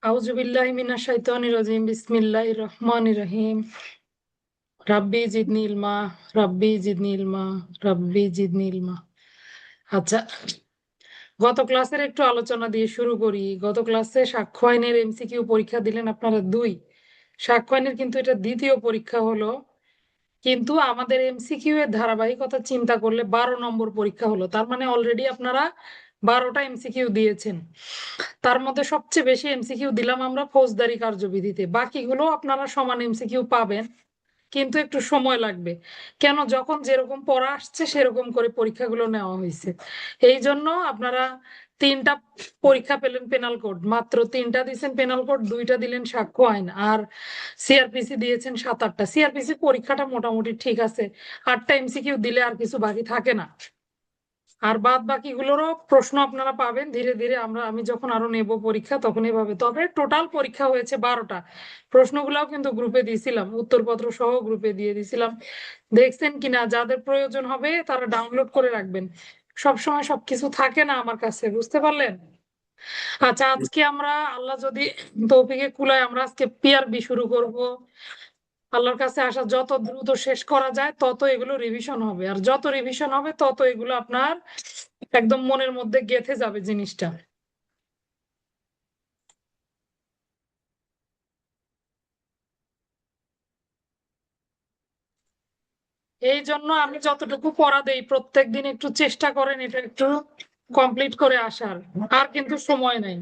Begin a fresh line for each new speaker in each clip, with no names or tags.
আউযু বিল্লাহি মিনাশ শাইতানির রাজিম বিসমিল্লাহির রহমানির রহিম রাব্বি জিদনি ইলমা রাব্বি জিদনি ইলমা রাব্বি জিদনি ইলমা। আচ্ছা, গত ক্লাসের একটু আলোচনা দিয়ে শুরু করি। গত ক্লাসে সাক্ষ্য আইনের এমসিকিউ পরীক্ষা দিলেন আপনারা দুই। সাক্ষ্য আইনের কিন্তু এটা দ্বিতীয় পরীক্ষা হলো, কিন্তু আমাদের এমসিকিউ এর ধারাবাহিকতা চিন্তা করলে 12 নম্বর পরীক্ষা হলো। তার মানে অলরেডি আপনারা 12টা এমসিকিউ দিয়েছেন। তার মধ্যে সবচেয়ে বেশি এমসিকিউ দিলাম আমরা ফৌজদারি কার্যবিধিতে, বাকিগুলো আপনারা সমান এমসিকিউ পাবেন, কিন্তু একটু সময় লাগবে। কেন? যখন যেরকম পড়া আসছে সেরকম করে পরীক্ষাগুলো নেওয়া হয়েছে। এই জন্য আপনারা 3টা পরীক্ষা পেলেন পেনাল কোড, মাত্র 3টা দিয়েছেন পেনাল কোড, 2টা দিলেন সাক্ষ্য আইন, আর সিআরপিসি দিয়েছেন 7-8টা। সিআরপিসি পরীক্ষাটা মোটামুটি ঠিক আছে, 8টা এমসিকিউ দিলে আর কিছু বাকি থাকে না। আর বাদ বাকিগুলোরও প্রশ্ন আপনারা পাবেন ধীরে ধীরে। আমি যখন আরো নেব পরীক্ষা তখন এভাবে। তবে টোটাল পরীক্ষা হয়েছে 12টা। প্রশ্নগুলাও কিন্তু গ্রুপে দিয়েছিলাম, উত্তরপত্র সহ গ্রুপে দিয়ে দিয়েছিলাম। দেখছেন কিনা? যাদের প্রয়োজন হবে তারা ডাউনলোড করে রাখবেন। সব সময় সবকিছু থাকে না আমার কাছে, বুঝতে পারলেন? আচ্ছা, আজকে আমরা আল্লাহ যদি তৌফিকে কুলায় আমরা আজকে পিআরবি শুরু করব। আল্লাহর কাছে আসা যত দ্রুত শেষ করা যায় তত এগুলো রিভিশন হবে, আর যত রিভিশন হবে তত এগুলো আপনার একদম মনের মধ্যে গেঁথে যাবে জিনিসটা। এই জন্য আমি যতটুকু পড়া দেই প্রত্যেক দিন একটু চেষ্টা করেন এটা একটু কমপ্লিট করে আসার। আর কিন্তু সময় নাই।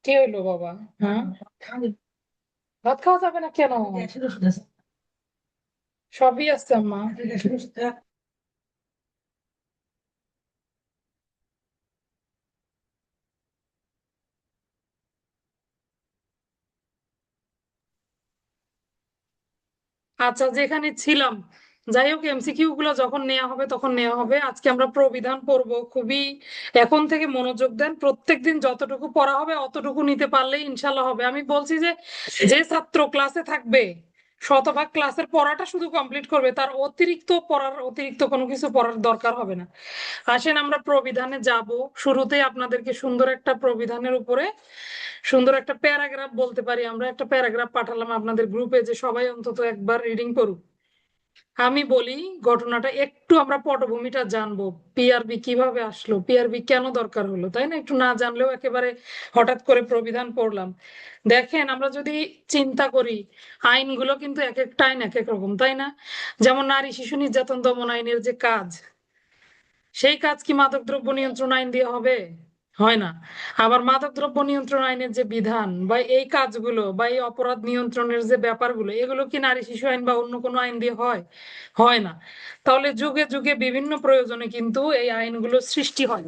কি হইলো বাবা? হ্যাঁ, ভাত খাওয়া যাবে না কেন? সবই আছে আম্মা। আচ্ছা, যেখানে ছিলাম, যাই হোক, এমসিকিউ গুলো যখন নেওয়া হবে তখন নেওয়া হবে। আজকে আমরা প্রবিধান পড়বো। খুবই এখন থেকে মনোযোগ দেন, প্রত্যেকদিন যতটুকু পড়া হবে অতটুকু নিতে পারলেই ইনশাল্লাহ হবে। আমি বলছি যে যে ছাত্র ক্লাসে থাকবে শতভাগ ক্লাসের পড়াটা শুধু কমপ্লিট করবে, তার অতিরিক্ত কোনো কিছু পড়ার দরকার হবে না। আসেন আমরা প্রবিধানে যাব। শুরুতেই আপনাদেরকে সুন্দর একটা প্রবিধানের উপরে সুন্দর একটা প্যারাগ্রাফ বলতে পারি, আমরা একটা প্যারাগ্রাফ পাঠালাম আপনাদের গ্রুপে যে সবাই অন্তত একবার রিডিং করুক। আমি বলি ঘটনাটা একটু, আমরা পটভূমিটা জানবো। পিআরবি কিভাবে আসলো, পিআরবি কেন দরকার হলো, তাই না? একটু না জানলেও একেবারে হঠাৎ করে প্রবিধান পড়লাম। দেখেন, আমরা যদি চিন্তা করি, আইনগুলো কিন্তু এক একটা আইন এক এক রকম, তাই না? যেমন নারী শিশু নির্যাতন দমন আইনের যে কাজ, সেই কাজ কি মাদকদ্রব্য নিয়ন্ত্রণ আইন দিয়ে হবে? হয় না। আবার মাদকদ্রব্য নিয়ন্ত্রণ আইনের যে বিধান বা এই কাজগুলো বা এই অপরাধ নিয়ন্ত্রণের যে ব্যাপারগুলো, এগুলো কি নারী শিশু আইন বা অন্য কোনো আইন দিয়ে হয়? হয় না। তাহলে যুগে যুগে বিভিন্ন প্রয়োজনে কিন্তু এই আইনগুলো সৃষ্টি হয়।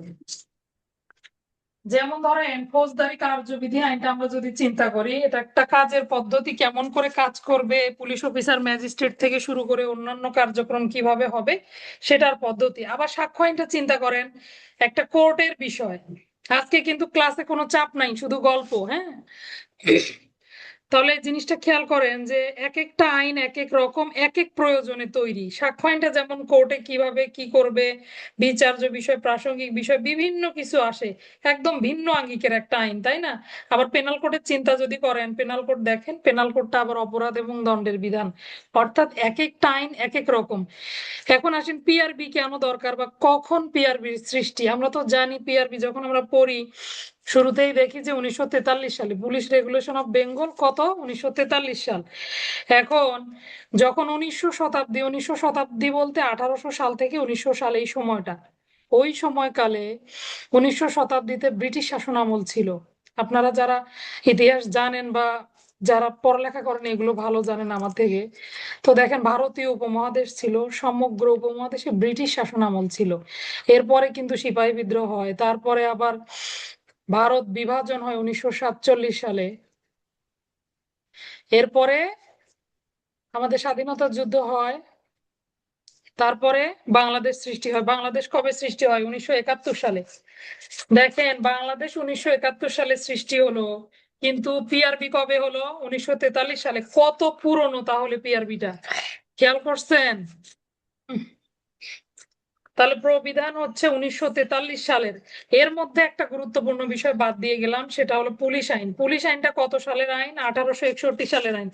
যেমন ধরেন ফৌজদারি কার্যবিধি আইনটা আমরা যদি চিন্তা করি, এটা একটা কাজের পদ্ধতি, কেমন করে কাজ করবে, পুলিশ অফিসার ম্যাজিস্ট্রেট থেকে শুরু করে অন্যান্য কার্যক্রম কিভাবে হবে সেটার পদ্ধতি। আবার সাক্ষ্য আইনটা চিন্তা করেন, একটা কোর্টের বিষয়। আজকে কিন্তু ক্লাসে কোনো চাপ নাই, শুধু গল্প। হ্যাঁ, তাহলে এই জিনিসটা খেয়াল করেন যে এক একটা আইন এক এক রকম, এক এক প্রয়োজনে তৈরি। সাক্ষ্য আইনটা যেমন কোর্টে কিভাবে কি করবে, বিচার্য বিষয়, প্রাসঙ্গিক বিষয়, বিভিন্ন কিছু আসে, একদম ভিন্ন আঙ্গিকের একটা আইন, তাই না? আবার পেনাল কোডের চিন্তা যদি করেন, পেনাল কোড দেখেন, পেনাল কোডটা আবার অপরাধ এবং দণ্ডের বিধান, অর্থাৎ এক একটা আইন এক এক রকম। এখন আসেন পিআরবি কেন দরকার বা কখন পিআরবির সৃষ্টি। আমরা তো জানি পিআরবি যখন আমরা পড়ি শুরুতেই দেখি যে 1943 সালে পুলিশ রেগুলেশন অফ বেঙ্গল, কত, 1943 সাল। এখন যখন 19শো শতাব্দী বলতে 1800 সাল থেকে 1900 সাল, এই সময়টা, ওই সময়কালে 19 শতাব্দীতে ব্রিটিশ শাসন আমল ছিল। আপনারা যারা ইতিহাস জানেন বা যারা পড়ালেখা করেন এগুলো ভালো জানেন আমার থেকে। তো দেখেন, ভারতীয় উপমহাদেশ ছিল, সমগ্র উপমহাদেশে ব্রিটিশ শাসন আমল ছিল। এরপরে কিন্তু সিপাহী বিদ্রোহ হয়, তারপরে আবার ভারত বিভাজন হয় 1947 সালে। এরপরে আমাদের স্বাধীনতা যুদ্ধ হয়, তারপরে বাংলাদেশ সৃষ্টি হয়। বাংলাদেশ কবে সৃষ্টি হয়? 1971 সালে। দেখেন, বাংলাদেশ 1971 সালে সৃষ্টি হলো, কিন্তু পিআরবি কবে হলো? 1943 সালে। কত পুরনো তাহলে পিআরবিটা, খেয়াল করছেন? তাহলে প্রবিধান হচ্ছে 1943 সালের। এর মধ্যে একটা গুরুত্বপূর্ণ বিষয় বাদ দিয়ে গেলাম, সেটা হলো পুলিশ আইন। পুলিশ আইনটা কত সালের আইন? 1861 সালের আইন।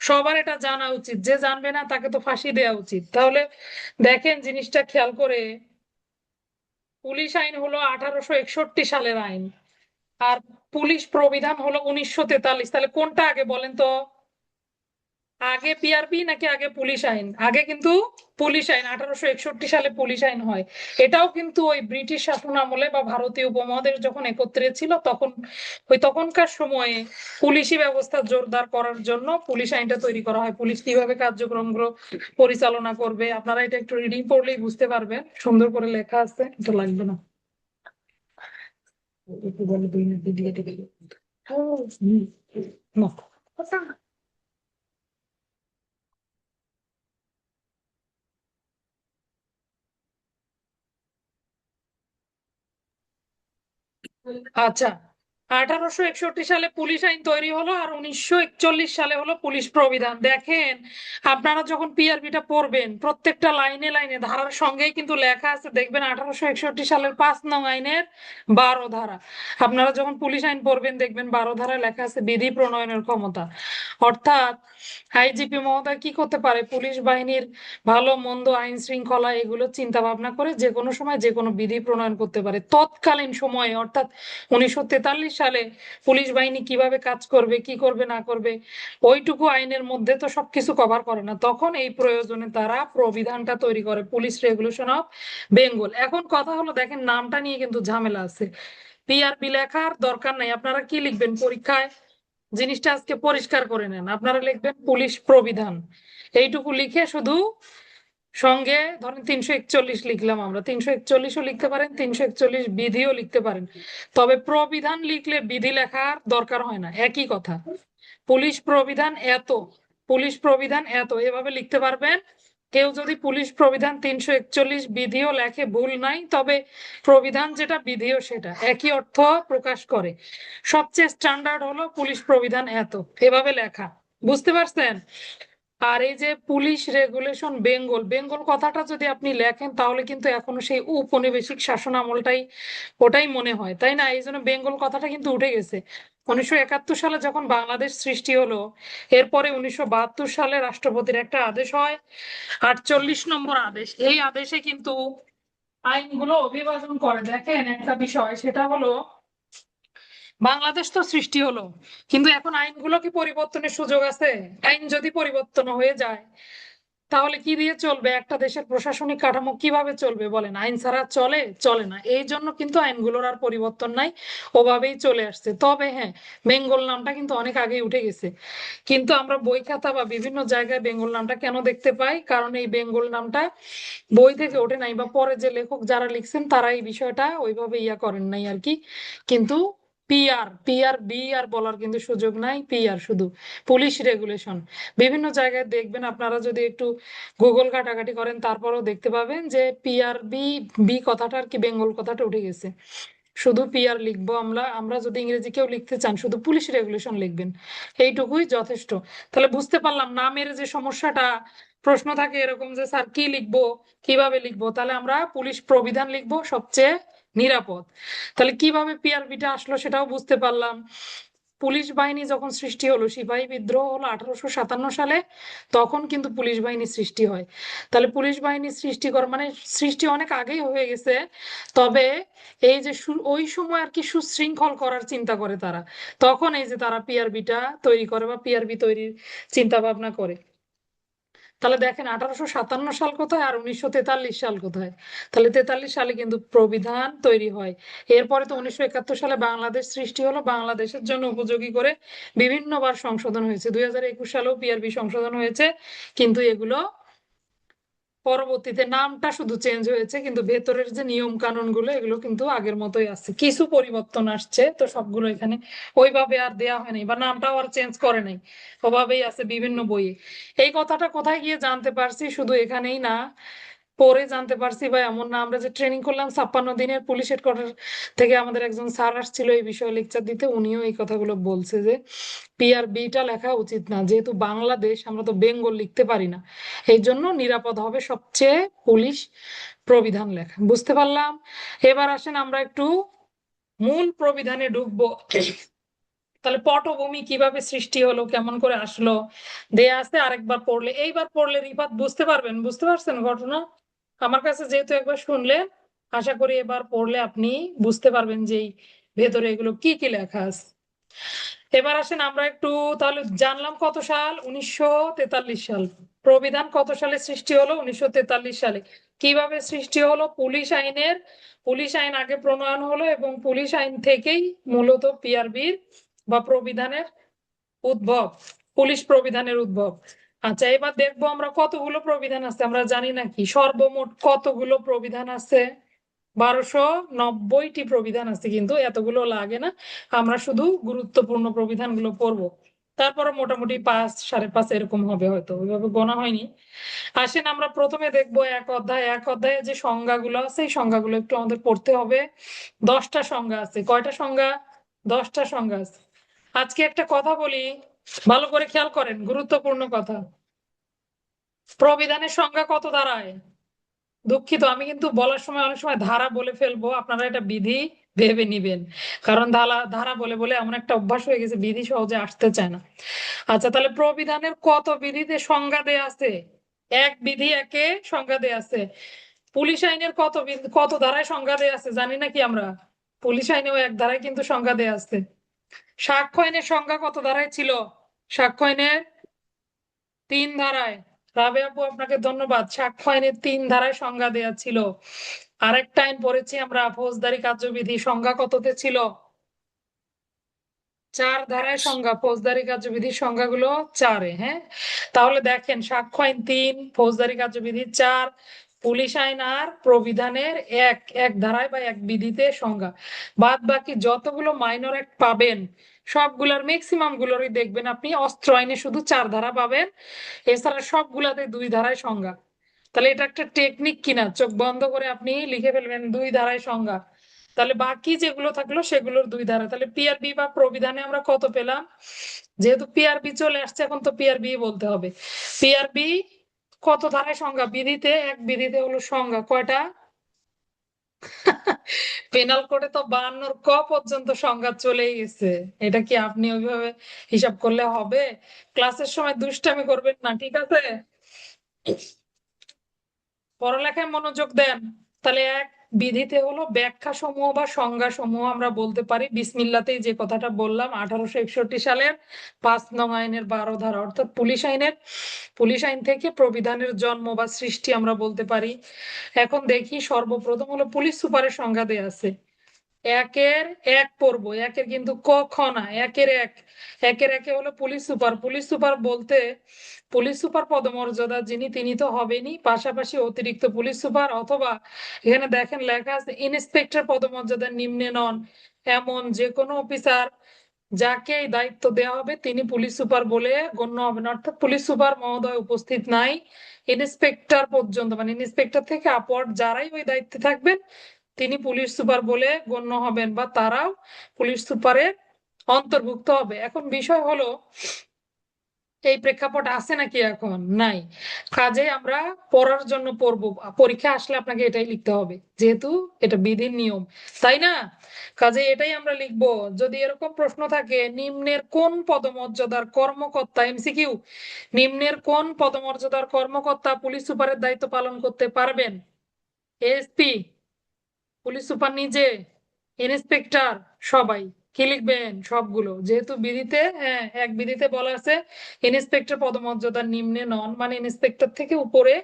সবার এটা জানা উচিত, যে জানবে না তাকে তো ফাঁসি দেওয়া উচিত। তাহলে দেখেন জিনিসটা খেয়াল করে, পুলিশ আইন হলো 1861 সালের আইন, আর পুলিশ প্রবিধান হলো 1943। তাহলে কোনটা আগে বলেন তো? আগে পিআরবি নাকি আগে পুলিশ আইন? আগে কিন্তু পুলিশ আইন, 1861 সালে পুলিশ আইন হয়। এটাও কিন্তু ওই ব্রিটিশ শাসন আমলে বা ভারতীয় উপমহাদেশ যখন একত্রে ছিল তখন, ওই তখনকার সময়ে পুলিশি ব্যবস্থা জোরদার করার জন্য পুলিশ আইনটা তৈরি করা হয়। পুলিশ কিভাবে কার্যক্রমগুলো পরিচালনা করবে, আপনারা এটা একটু রিডিং পড়লেই বুঝতে পারবেন, সুন্দর করে লেখা আছে, এটা লাগবে না। একটু বলে 2 মিনিট দিয়ে দিবে। না। আচ্ছা, 1861 সালে পুলিশ আইন তৈরি হলো, আর 1941 সালে হলো পুলিশ প্রবিধান। দেখেন, আপনারা যখন পিআরবিটা পড়বেন প্রত্যেকটা লাইনে লাইনে ধারার সঙ্গেই কিন্তু লেখা আছে, দেখবেন 1861 সালের 5 নং আইনের 12 ধারা। আপনারা যখন পুলিশ আইন পড়বেন দেখবেন 12 ধারায় লেখা আছে বিধি প্রণয়নের ক্ষমতা। অর্থাৎ আইজিপি মহোদয় কি করতে পারে? পুলিশ বাহিনীর ভালো মন্দ, আইন শৃঙ্খলা এগুলো চিন্তা ভাবনা করে যে কোনো সময় যে কোনো বিধি প্রণয়ন করতে পারে তৎকালীন সময়ে। অর্থাৎ 1943 সালে পুলিশ বাহিনী কিভাবে কাজ করবে, কি করবে না করবে, ওইটুকু আইনের মধ্যে তো সবকিছু কভার করে না। তখন এই প্রয়োজনে তারা প্রবিধানটা তৈরি করে, পুলিশ রেগুলেশন অফ বেঙ্গল। এখন কথা হলো, দেখেন নামটা নিয়ে কিন্তু ঝামেলা আছে। পিআরবি লেখার দরকার নাই, আপনারা কি লিখবেন পরীক্ষায়? জিনিসটা আজকে পরিষ্কার করে নেন, আপনারা লিখবেন পুলিশ প্রবিধান। এইটুকু লিখে শুধু সঙ্গে ধরেন 341 লিখলাম, আমরা 341ও লিখতে পারেন, 341 বিধিও লিখতে পারেন। তবে প্রবিধান লিখলে বিধি লেখার দরকার হয় না, একই কথা। পুলিশ প্রবিধান এত, পুলিশ প্রবিধান এত, এভাবে লিখতে পারবেন। কেউ যদি পুলিশ প্রবিধান 341 বিধিও লেখে ভুল নাই, তবে প্রবিধান যেটা বিধিও সেটা একই অর্থ প্রকাশ করে। সবচেয়ে স্ট্যান্ডার্ড হলো পুলিশ প্রবিধান এত, এভাবে লেখা। বুঝতে পারছেন? আর এই যে পুলিশ রেগুলেশন বেঙ্গল, বেঙ্গল কথাটা যদি আপনি লেখেন তাহলে কিন্তু এখনো সেই উপনিবেশিক শাসন আমলটাই ওটাই মনে হয়, তাই না? এই জন্য বেঙ্গল কথাটা কিন্তু উঠে গেছে। 1971 সালে যখন বাংলাদেশ সৃষ্টি হলো, এরপরে 1972 সালে রাষ্ট্রপতির একটা আদেশ হয়, 48 নম্বর আদেশ। এই আদেশে কিন্তু আইনগুলো অভিবাজন করে। দেখেন একটা বিষয়, সেটা হলো বাংলাদেশ তো সৃষ্টি হলো, কিন্তু এখন আইনগুলো কি পরিবর্তনের সুযোগ আছে? আইন যদি পরিবর্তন হয়ে যায় তাহলে কি দিয়ে চলবে? একটা দেশের প্রশাসনিক কাঠামো কিভাবে চলবে বলেন? আইন ছাড়া চলে? চলে না। এই জন্য কিন্তু আইনগুলোর আর পরিবর্তন নাই, ওভাবেই চলে আসছে। তবে হ্যাঁ, বেঙ্গল নামটা কিন্তু অনেক আগেই উঠে গেছে। কিন্তু আমরা বই খাতা বা বিভিন্ন জায়গায় বেঙ্গল নামটা কেন দেখতে পাই? কারণ এই বেঙ্গল নামটা বই থেকে ওঠে নাই, বা পরে যে লেখক যারা লিখছেন তারা এই বিষয়টা ওইভাবে ইয়া করেন নাই আর কি। কিন্তু পিআর, পিআর বি আর বলার কিন্তু সুযোগ নাই, পিআর শুধু পুলিশ রেগুলেশন। বিভিন্ন জায়গায় দেখবেন, আপনারা যদি একটু গুগল ঘাটাঘাটি করেন তারপরেও দেখতে পাবেন যে পিআর বি, বি কথাটা আর কি বেঙ্গল কথাটা উঠে গেছে। শুধু পিআর লিখবো আমরা। আমরা যদি ইংরেজি কেউ লিখতে চান শুধু পুলিশ রেগুলেশন লিখবেন, এইটুকুই যথেষ্ট। তাহলে বুঝতে পারলাম নামের যে সমস্যাটা, প্রশ্ন থাকে এরকম যে স্যার কি লিখবো, কিভাবে লিখবো, তাহলে আমরা পুলিশ প্রবিধান লিখবো, সবচেয়ে নিরাপদ। তাহলে কিভাবে পিআরবিটা আসলো সেটাও বুঝতে পারলাম। পুলিশ বাহিনী যখন সৃষ্টি হলো, সিপাহী বিদ্রোহ হলো 1857 সালে, তখন কিন্তু পুলিশ বাহিনী সৃষ্টি হয়। তাহলে পুলিশ বাহিনী সৃষ্টি করা মানে সৃষ্টি অনেক আগেই হয়ে গেছে। তবে এই যে ওই সময় আর কি সুশৃঙ্খল করার চিন্তা করে তারা, তখন এই যে তারা পিআরবিটা তৈরি করে বা পিআরবি তৈরির চিন্তা ভাবনা করে। তাহলে দেখেন 1857 সাল কোথায় আর 1943 সাল কোথায়? তাহলে 43 সালে কিন্তু প্রবিধান তৈরি হয়। এরপরে তো 1971 সালে বাংলাদেশ সৃষ্টি হলো, বাংলাদেশের জন্য উপযোগী করে বিভিন্নবার সংশোধন হয়েছে। 2021 সালেও পিআরবি সংশোধন হয়েছে, কিন্তু এগুলো পরবর্তীতে নামটা শুধু চেঞ্জ হয়েছে, কিন্তু ভেতরের যে নিয়ম কানুন গুলো এগুলো কিন্তু আগের মতোই আছে। কিছু পরিবর্তন আসছে, তো সবগুলো এখানে ওইভাবে আর দেয়া হয়নি, বা নামটাও আর চেঞ্জ করে নাই, ওভাবেই আছে বিভিন্ন বইয়ে। এই কথাটা কোথায় গিয়ে জানতে পারছি? শুধু এখানেই না, পরে জানতে পারছি বা এমন না, আমরা যে ট্রেনিং করলাম 56 দিনের পুলিশ হেডকোয়ার্টার থেকে আমাদের একজন স্যার আসছিল এই বিষয়ে লেকচার দিতে, উনিও এই কথাগুলো বলছে যে পিআরবিটা লেখা উচিত না, যেহেতু বাংলাদেশ আমরা তো বেঙ্গল লিখতে পারি না, এই জন্য নিরাপদ হবে সবচেয়ে পুলিশ প্রবিধান লেখা। বুঝতে পারলাম। এবার আসেন আমরা একটু মূল প্রবিধানে ঢুকবো। তাহলে পটভূমি কিভাবে সৃষ্টি হলো, কেমন করে আসলো, দেয়া আছে, আরেকবার পড়লে, এইবার পড়লে রিফাত বুঝতে পারবেন, বুঝতে পারছেন ঘটনা? আমার কাছে যেহেতু একবার শুনলেন, আশা করি এবার পড়লে আপনি বুঝতে পারবেন যে এই ভেতরে এগুলো কি কি লেখা আছে। এবার আসেন আমরা একটু তাহলে জানলাম কত সাল, 1943 সাল। প্রবিধান কত সালে সৃষ্টি হলো? 1943 সালে। কিভাবে সৃষ্টি হলো? পুলিশ আইন আগে প্রণয়ন হলো এবং পুলিশ আইন থেকেই মূলত পিআরবির বা প্রবিধানের উদ্ভব, পুলিশ প্রবিধানের উদ্ভব। আচ্ছা, এবার দেখবো আমরা কতগুলো প্রবিধান আছে, আমরা জানি নাকি সর্বমোট কতগুলো প্রবিধান আছে? 1290টি প্রবিধান আছে, কিন্তু এতগুলো লাগে না, আমরা শুধু গুরুত্বপূর্ণ প্রবিধানগুলো পড়বো। তারপরে মোটামুটি 5, 5.5 এরকম হবে, হয়তো ওইভাবে গোনা হয়নি। আসেন আমরা প্রথমে দেখবো এক অধ্যায়ে যে সংজ্ঞাগুলো আছে, এই সংজ্ঞাগুলো একটু আমাদের পড়তে হবে। 10টা সংজ্ঞা আছে। কয়টা সংজ্ঞা? 10টা সংজ্ঞা আছে। আজকে একটা কথা বলি, ভালো করে খেয়াল করেন, গুরুত্বপূর্ণ কথা। প্রবিধানের সংজ্ঞা কত দাঁড়ায়? দুঃখিত, আমি কিন্তু বলার সময় অনেক সময় ধারা বলে ফেলবো, আপনারা এটা বিধি ভেবে নিবেন, কারণ ধারা ধারা বলে বলে এমন একটা অভ্যাস হয়ে গেছে, বিধি সহজে আসতে চায় না। আচ্ছা, তাহলে প্রবিধানের কত বিধিতে সংজ্ঞা দেয়া আছে? এক বিধি একে সংজ্ঞা দেয়া আছে। পুলিশ আইনের কত ধারায় সংজ্ঞা দেয়া আছে জানি নাকি আমরা? পুলিশ আইনেও এক ধারায় কিন্তু সংজ্ঞা দেয়া আছে। সাক্ষ্য আইনের সংজ্ঞা কত ধারায় ছিল? সাক্ষ্য আইনের 3 ধারায়। রাবে আপু, আপনাকে ধন্যবাদ। সাক্ষ্য আইনের 3 ধারায় সংজ্ঞা দেয়া ছিল। আরেকটা আইন পড়েছি আমরা, ফৌজদারি কার্যবিধি, সংজ্ঞা কততে ছিল? 4 ধারায় সংজ্ঞা, ফৌজদারি কার্যবিধির সংজ্ঞাগুলো 4-এ। হ্যাঁ, তাহলে দেখেন, সাক্ষ্য আইন 3, ফৌজদারি কার্যবিধি 4, পুলিশ আইন আর প্রবিধানের এক এক ধারায় বা এক বিধিতে সংজ্ঞা। বাদ বাকি যতগুলো মাইনর অ্যাক্ট পাবেন সবগুলোর ম্যাক্সিমাম গুলোরই দেখবেন আপনি অস্ত্র আইনে শুধু 4 ধারা পাবেন, এছাড়া সবগুলাতে 2 ধারায় সংজ্ঞা। তাহলে এটা একটা টেকনিক কিনা, চোখ বন্ধ করে আপনি লিখে ফেলবেন 2 ধারায় সংজ্ঞা। তাহলে বাকি যেগুলো থাকলো সেগুলোর 2 ধারা। তাহলে পিআরবি বা প্রবিধানে আমরা কত পেলাম? যেহেতু পিআরবি চলে আসছে, এখন তো পিআরবি বলতে হবে। পিআরবি কত ধারায় সংজ্ঞা? বিধিতে, এক বিধিতে হলো সংজ্ঞা কয়টা? পেনাল কোডে তো 52 ক পর্যন্ত সংজ্ঞা চলেই গেছে। এটা কি আপনি ওইভাবে হিসাব করলে হবে? ক্লাসের সময় দুষ্টামি করবেন না, ঠিক আছে? পড়ালেখায় মনোযোগ দেন। তাহলে এক বিধিতে হলো ব্যাখ্যা সমূহ বা সংজ্ঞা সমূহ আমরা বলতে পারি। বিসমিল্লাতেই যে কথাটা বললাম, 1861 সালের 5 নং আইনের 12 ধারা, অর্থাৎ পুলিশ আইন থেকে প্রবিধানের জন্ম বা সৃষ্টি আমরা বলতে পারি। এখন দেখি, সর্বপ্রথম হলো পুলিশ সুপারের সংজ্ঞা দেয়া আছে। একের এক পড়বো, একের কিন্তু ক খ না, একের একে হলো পুলিশ সুপার। পুলিশ সুপার বলতে পুলিশ সুপার পদমর্যাদা যিনি, তিনি তো হবেনই, পাশাপাশি অতিরিক্ত পুলিশ সুপার অথবা এখানে দেখেন লেখা আছে ইন্সপেক্টর পদমর্যাদার নিম্নে নন এমন যে কোনো অফিসার যাকে এই দায়িত্ব দেওয়া হবে তিনি পুলিশ সুপার বলে গণ্য হবেন। অর্থাৎ পুলিশ সুপার মহোদয় উপস্থিত নাই, ইন্সপেক্টর পর্যন্ত, মানে ইন্সপেক্টর থেকে আপওয়ার্ড যারাই ওই দায়িত্বে থাকবেন তিনি পুলিশ সুপার বলে গণ্য হবেন বা তারাও পুলিশ সুপারের অন্তর্ভুক্ত হবে। এখন বিষয় হলো, এই প্রেক্ষাপট আছে নাকি? এখন নাই। কাজে আমরা পড়ার জন্য পড়বো, পরীক্ষা আসলে আপনাকে এটাই লিখতে হবে, যেহেতু এটা বিধির নিয়ম, তাই না? কাজে এটাই আমরা লিখবো। যদি এরকম প্রশ্ন থাকে, নিম্নের কোন পদমর্যাদার কর্মকর্তা, এমসিকিউ, নিম্নের কোন পদমর্যাদার কর্মকর্তা পুলিশ সুপারের দায়িত্ব পালন করতে পারবেন? এসপি, পুলিশ সুপার নিজে, ইন্সপেক্টর, সবাই। কি লিখবেন? সবগুলো, যেহেতু বিধিতে, হ্যাঁ এক বিধিতে বলা আছে ইন্সপেক্টর পদমর্যাদার নিম্নে নন, মানে ইন্সপেক্টর থেকে উপরে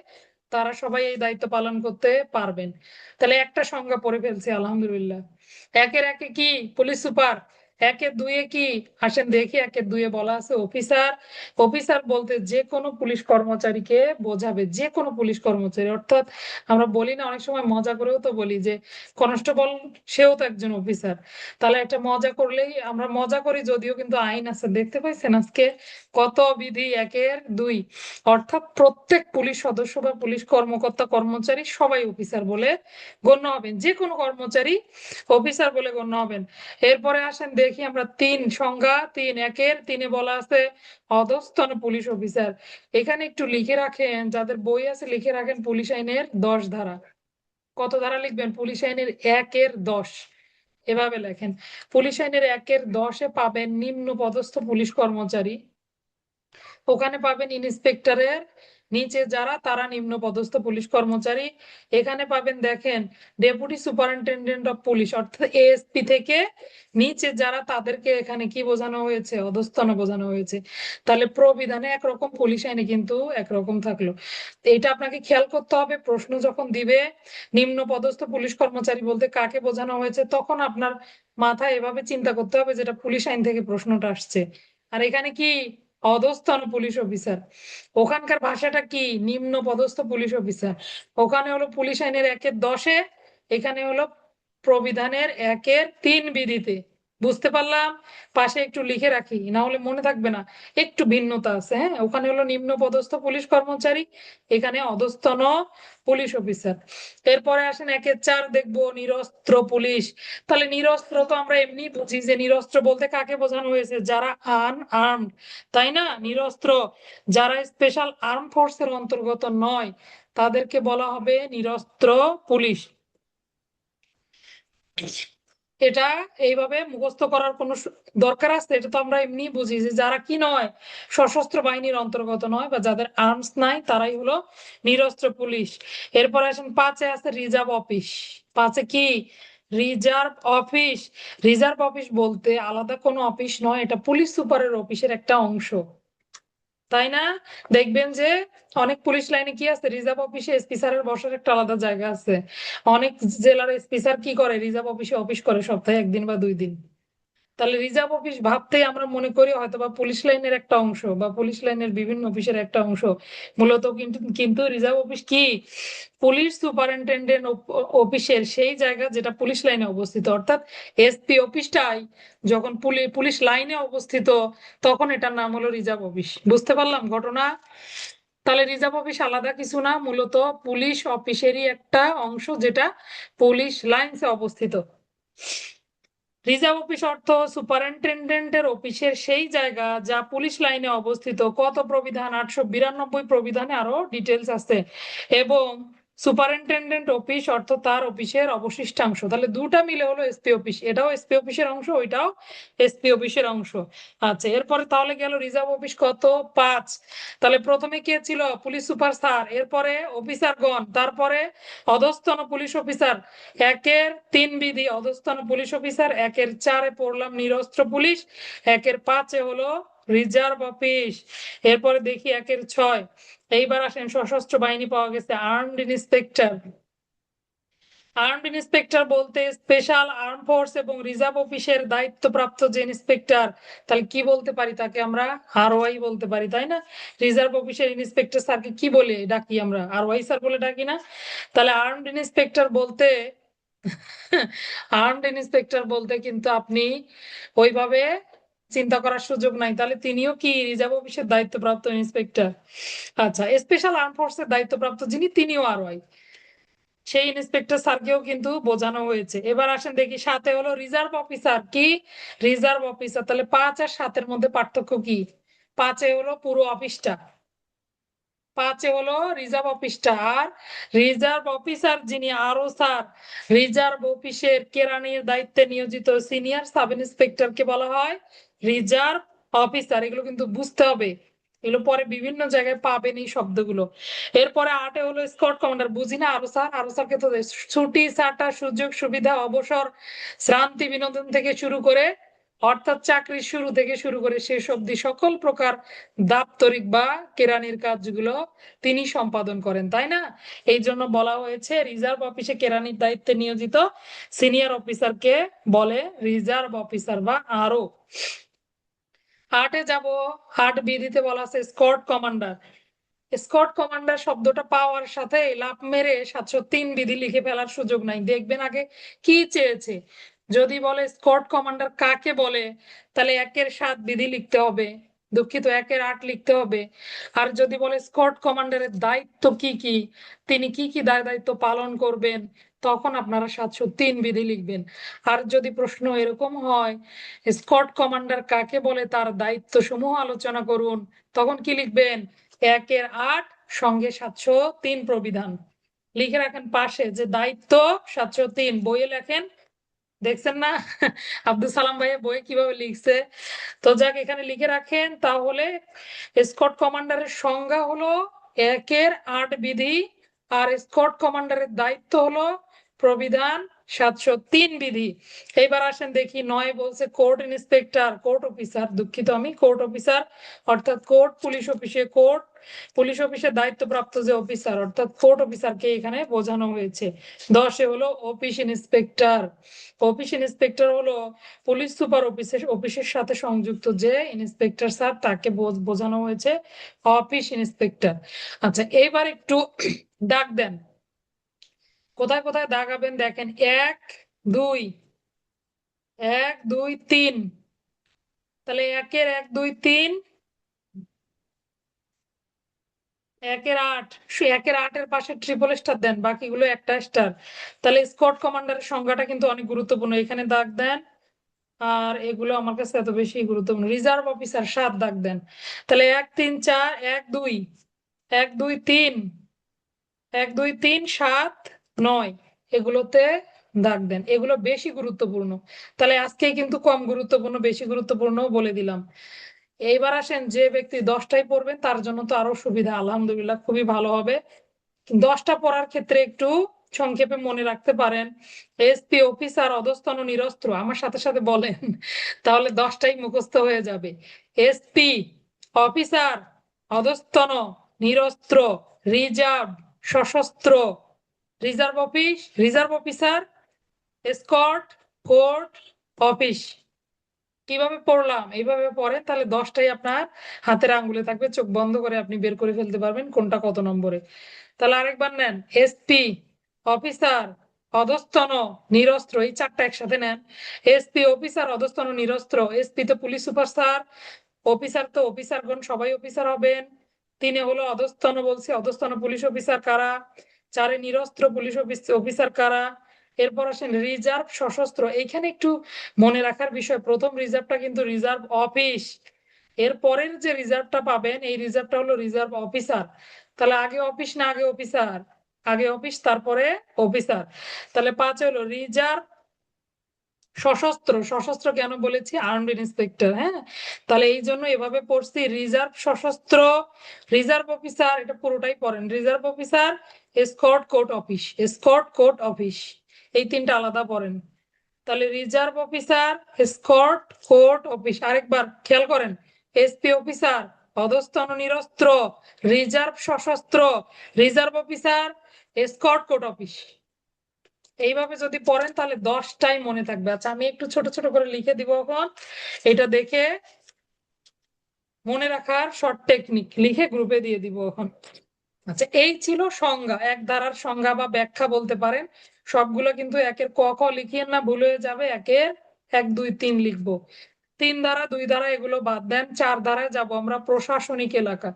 তারা সবাই এই দায়িত্ব পালন করতে পারবেন। তাহলে একটা সংজ্ঞা পড়ে ফেলছি, আলহামদুলিল্লাহ। একের একে কি? পুলিশ সুপার একের দুইয়ে কি, আসেন দেখি, একের দুইয়ে বলা আছে অফিসার। অফিসার বলতে যে কোনো পুলিশ কর্মচারীকে বোঝাবে, যে কোনো পুলিশ কর্মচারী। অর্থাৎ আমরা বলি না, অনেক সময় মজা করেও তো বলি যে কনস্টেবল সেও তো একজন অফিসার। তাহলে একটা মজা করলেই, আমরা মজা করি যদিও, কিন্তু আইন আছে, দেখতে পাইছেন আজকে কত বিধি, একের দুই। অর্থাৎ প্রত্যেক পুলিশ সদস্য বা পুলিশ কর্মকর্তা কর্মচারী সবাই অফিসার বলে গণ্য হবেন, যে কোনো কর্মচারী অফিসার বলে গণ্য হবেন। এরপরে আসেন দেখি আমরা তিন, সংজ্ঞা তিন, একের তিনে বলা আছে অধস্তন পুলিশ অফিসার। এখানে একটু লিখে রাখেন, যাদের বই আছে লিখে রাখেন পুলিশ আইনের 10 ধারা। কত ধারা লিখবেন? পুলিশ আইনের 1-10। এভাবে লেখেন, পুলিশ আইনের 1-10-এ পাবেন নিম্ন পদস্থ পুলিশ কর্মচারী, ওখানে পাবেন ইন্সপেক্টরের নিচে যারা, তারা নিম্ন পদস্থ পুলিশ কর্মচারী। এখানে পাবেন দেখেন ডেপুটি সুপারিনটেন্ডেন্ট অফ পুলিশ, অর্থাৎ এএসপি থেকে নিচে যারা, তাদেরকে এখানে কি বোঝানো হয়েছে? অধস্তন বোঝানো হয়েছে। তাহলে প্রবিধানে একরকম, পুলিশ আইনে কিন্তু একরকম থাকলো। তো এটা আপনাকে খেয়াল করতে হবে, প্রশ্ন যখন দিবে নিম্ন পদস্থ পুলিশ কর্মচারী বলতে কাকে বোঝানো হয়েছে, তখন আপনার মাথায় এভাবে চিন্তা করতে হবে যেটা পুলিশ আইন থেকে প্রশ্নটা আসছে। আর এখানে কি? অধস্তন পুলিশ অফিসার। ওখানকার ভাষাটা কি? নিম্ন পদস্থ পুলিশ অফিসার। ওখানে হলো পুলিশ আইনের 1-10-এ, এখানে হলো প্রবিধানের 1-3 বিধিতে। বুঝতে পারলাম? পাশে একটু লিখে রাখি, না হলে মনে থাকবে না। একটু ভিন্নতা আছে, হ্যাঁ। ওখানে হলো নিম্ন পদস্থ পুলিশ কর্মচারী, এখানে অধস্তন পুলিশ অফিসার। এরপরে আসেন 1-4 দেখবো নিরস্ত্র পুলিশ। তাহলে নিরস্ত্র তো আমরা এমনি বুঝি যে নিরস্ত্র বলতে কাকে বোঝানো হয়েছে? যারা আনআর্মড, তাই না? নিরস্ত্র যারা স্পেশাল আর্ম ফোর্সের অন্তর্গত নয়, তাদেরকে বলা হবে নিরস্ত্র পুলিশ। এটা এইভাবে মুখস্থ করার কোনো দরকার আছে? এটা তো আমরা এমনি বুঝি যে যারা কি নয়, সশস্ত্র বাহিনীর অন্তর্গত নয়, বা যাদের আর্মস নাই, তারাই হলো নিরস্ত্র পুলিশ। এরপর আসেন 5-এ আছে রিজার্ভ অফিস। 5-এ কি? Reserve office. রিজার্ভ অফিস বলতে আলাদা কোনো অফিস নয়, এটা পুলিশ সুপারের অফিসের একটা অংশ, তাই না? দেখবেন যে অনেক পুলিশ লাইনে কি আছে, রিজার্ভ অফিসে এসপি স্যারের বসার একটা আলাদা জায়গা আছে। অনেক জেলার এসপি স্যার কি করে? রিজার্ভ অফিসে অফিস করে সপ্তাহে 1 দিন বা 2 দিন। তাহলে রিজার্ভ অফিস ভাবতেই আমরা মনে করি হয়তো বা পুলিশ লাইনের একটা অংশ, বা পুলিশ লাইনের বিভিন্ন অফিসের একটা অংশ। মূলত কিন্তু কিন্তু রিজার্ভ অফিস কি? পুলিশ সুপারিনটেন্ডেন্ট অফিসের সেই জায়গা যেটা পুলিশ লাইনে অবস্থিত। অর্থাৎ এসপি অফিসটাই যখন পুলিশ লাইনে অবস্থিত, তখন এটার নাম হলো রিজার্ভ অফিস। বুঝতে পারলাম ঘটনা? তাহলে রিজার্ভ অফিস আলাদা কিছু না, মূলত পুলিশ অফিসেরই একটা অংশ, যেটা পুলিশ লাইন্সে অবস্থিত। রিজার্ভ অফিস অর্থ সুপারিনটেন্ডেন্টের অফিসের সেই জায়গা যা পুলিশ লাইনে অবস্থিত। কত প্রবিধান? 892 প্রবিধানে আরো ডিটেলস আছে। এবং সুপারিনটেন্ডেন্ট অফিস অর্থ তার অফিসের অবশিষ্টাংশ। তাহলে দুটা মিলে হলো এসপি অফিস, এটাও এসপি অফিসের অংশ, ওইটাও এসপি অফিসের অংশ। আচ্ছা, এরপরে তাহলে গেল রিজার্ভ অফিস কত? 5। তাহলে প্রথমে কে ছিল? পুলিশ সুপার স্যার, এরপরে অফিসারগণ, তারপরে অধস্তন পুলিশ অফিসার। 1-3 বিধি অধস্তন পুলিশ অফিসার, 1-4-এ পড়লাম নিরস্ত্র পুলিশ, 1-5-এ হলো রিজার্ভ অফিস। এরপরে দেখি 1-6। এইবার আসেন সশস্ত্র বাহিনী পাওয়া গেছে আর্মড ইন্সপেক্টর। আর্মড ইন্সপেক্টর বলতে স্পেশাল আর্ম ফোর্স এবং রিজার্ভ অফিসের দায়িত্বপ্রাপ্ত যে ইন্সপেক্টর, তাহলে কি বলতে পারি? তাকে আমরা আরওয়াই বলতে পারি, তাই না? রিজার্ভ অফিসের ইন্সপেক্টর স্যারকে কি বলে ডাকি আমরা? আরওয়াই স্যার বলে ডাকি না? তাহলে আর্মড ইন্সপেক্টর বলতে আর্মড ইন্সপেক্টর বলতে কিন্তু আপনি ওইভাবে চিন্তা করার সুযোগ নাই। তাহলে তিনিও কি রিজার্ভ অফিসের দায়িত্বপ্রাপ্ত ইন্সপেক্টর? আচ্ছা, স্পেশাল আর্ম ফোর্সের দায়িত্বপ্রাপ্ত যিনি, তিনিও আরওয়াই। সেই ইন্সপেক্টর স্যারকেও কিন্তু বোঝানো হয়েছে। এবার আসেন দেখি 7-এ হলো রিজার্ভ অফিসার। কি? Reserve officer. তাহলে 5 আর 7-এর মধ্যে পার্থক্য কি? 5-এ হলো পুরো অফিসটা, 5-এ হলো রিজার্ভ অফিসটা। আর রিজার্ভ অফিসার যিনি, আরও স্যার, রিজার্ভ অফিসের কেরানির দায়িত্বে নিয়োজিত সিনিয়র সাব ইন্সপেক্টরকে বলা হয় রিজার্ভ অফিসার। এগুলো কিন্তু বুঝতে হবে, এগুলো পরে বিভিন্ন জায়গায় পাবেন এই শব্দগুলো। এরপরে 8-এ হলো স্কোয়াড কমান্ডার। বুঝি না? আরো স্যার, আরো স্যারকে তো ছুটি ছাটা সুযোগ সুবিধা অবসর শ্রান্তি বিনোদন থেকে শুরু করে অর্থাৎ চাকরির শুরু থেকে শুরু করে শেষ অবধি সকল প্রকার দাপ্তরিক বা কেরানির কাজগুলো তিনি সম্পাদন করেন, তাই না? এই জন্য বলা হয়েছে রিজার্ভ অফিসে কেরানির দায়িত্বে নিয়োজিত সিনিয়র অফিসারকে বলে রিজার্ভ অফিসার বা আরও। 8-এ যাব। 8 বিধিতে বলা আছে স্কোয়াড কমান্ডার। স্কোয়াড কমান্ডার শব্দটা পাওয়ার সাথে লাফ মেরে 703 বিধি লিখে ফেলার সুযোগ নাই, দেখবেন আগে কি চেয়েছে। যদি বলে স্কোয়াড কমান্ডার কাকে বলে, তাহলে 1-এর 7 বিধি লিখতে হবে, দুঃখিত 1-এর 8 লিখতে হবে। আর যদি বলে স্কোয়াড কমান্ডারের দায়িত্ব কি কি, তিনি কি কি দায় দায়িত্ব পালন করবেন, তখন আপনারা 703 বিধি লিখবেন। আর যদি প্রশ্ন এরকম হয় স্কোয়াড কমান্ডার কাকে বলে তার দায়িত্ব সমূহ আলোচনা করুন, তখন কি লিখবেন? 1-এর 8 সঙ্গে 703 প্রবিধান লিখে রাখেন পাশে, যে দায়িত্ব 703 বইয়ে লেখেন, দেখছেন না? আব্দুল সালাম ভাইয়া বইয়ে কিভাবে লিখছে। তো যাক এখানে লিখে রাখেন। তাহলে স্কোয়াড কমান্ডারের সংজ্ঞা হলো 1-এর 8 বিধি, আর স্কোয়াড কমান্ডারের দায়িত্ব হলো প্রবিধান 703 বিধি। এইবার আসেন দেখি 9 বলছে কোর্ট ইন্সপেক্টর, কোর্ট অফিসার, দুঃখিত আমি কোর্ট অফিসার অর্থাৎ কোর্ট পুলিশ অফিসে, কোর্ট পুলিশ অফিসের দায়িত্বপ্রাপ্ত যে অফিসার অর্থাৎ কোর্ট অফিসারকে এখানে বোঝানো হয়েছে। 10-এ হলো অফিস ইন্সপেক্টর। অফিস ইন্সপেক্টর হলো পুলিশ সুপার অফিসের সাথে সংযুক্ত যে ইন্সপেক্টর স্যার, তাকে বোঝানো হয়েছে অফিস ইন্সপেক্টর। আচ্ছা এইবার একটু দাগ দেন, কোথায় কোথায় দাগাবেন দেখেন। 1 2 1 2 3, তাহলে 1-এর 1 2 3, 1-এর 8, 1-এর 8-এর পাশে ট্রিপল স্টার দেন, বাকিগুলো একটা স্টার। তাহলে স্কোয়াড কমান্ডারের সংখ্যাটা কিন্তু অনেক গুরুত্বপূর্ণ, এখানে দাগ দেন। আর এগুলো আমার কাছে এত বেশি গুরুত্বপূর্ণ। রিজার্ভ অফিসার 7 দাগ দেন। তাহলে 1 3 4 1 2 1 2 3 1 2 3 7 9, এগুলোতে দাগ দেন, এগুলো বেশি গুরুত্বপূর্ণ। তাহলে আজকে কিন্তু কম গুরুত্বপূর্ণ বেশি গুরুত্বপূর্ণ বলে দিলাম। এইবার আসেন যে ব্যক্তি 10টাই পড়বেন তার জন্য তো আরো সুবিধা, আলহামদুলিল্লাহ খুবই ভালো হবে। 10টা পড়ার ক্ষেত্রে একটু সংক্ষেপে মনে রাখতে পারেন। এসপি অফিসার অধস্তন নিরস্ত্র, আমার সাথে সাথে বলেন, তাহলে 10টাই মুখস্থ হয়ে যাবে। এসপি অফিসার অধস্তন নিরস্ত্র রিজার্ভ সশস্ত্র, reserve office reserve officer escort court office. কিভাবে পড়লাম? এইভাবে পড়েন, তাহলে 10টাই আপনার হাতের আঙ্গুলে থাকবে, চোখ বন্ধ করে আপনি বের করে ফেলতে পারবেন কোনটা কত নম্বরে। তাহলে আরেকবার নেন, এসপি অফিসার অধস্তন নিরস্ত্র, এই 4টা একসাথে নেন। এসপি অফিসার অধস্তন নিরস্ত্র, এসপি তো পুলিশ সুপার স্যার, অফিসার তো অফিসারগণ সবাই অফিসার হবেন। 3-এ হলো অধস্তন, বলছি অধস্তন পুলিশ অফিসার কারা। 4-এ নিরস্ত্র পুলিশ অফিসার কারা। এরপর আসেন রিজার্ভ সশস্ত্র, এইখানে একটু মনে রাখার বিষয়, প্রথম রিজার্ভটা কিন্তু রিজার্ভ অফিস, এর পরের যে রিজার্ভটা পাবেন এই রিজার্ভটা হলো রিজার্ভ অফিসার। তাহলে আগে অফিস না আগে অফিসার? আগে অফিস তারপরে অফিসার। তাহলে 5 হলো রিজার্ভ সশস্ত্র, সশস্ত্র কেন বলেছি? আর্মড ইন্সপেক্টর, হ্যাঁ। তাহলে এই জন্য এভাবে পড়ছি রিজার্ভ সশস্ত্র রিজার্ভ অফিসার, এটা পুরোটাই পড়েন। Reserve officer escort court office, escort court office, এই 3টা আলাদা পড়েন। তাহলে reserve officer escort court office, আরেকবার খেয়াল করেন, এসপি অফিসার অধস্তন নিরস্ত্র রিজার্ভ সশস্ত্র reserve officer escort court office. এইভাবে যদি পড়েন তাহলে 10টাই মনে থাকবে। আচ্ছা আমি একটু ছোট ছোট করে লিখে দিব এখন, এটা দেখে মনে রাখার শর্ট টেকনিক লিখে গ্রুপে দিয়ে দিব এখন। আচ্ছা এই ছিল সংজ্ঞা, এক ধারার সংজ্ঞা বা ব্যাখ্যা বলতে পারেন। সবগুলো কিন্তু 1-এর ক খ লিখিয়ে না, ভুল হয়ে যাবে। 1-এর 1 2 3 লিখবো। 3 ধারা 2 ধারা এগুলো বাদ দেন, 4 ধারায় যাব আমরা, প্রশাসনিক এলাকা।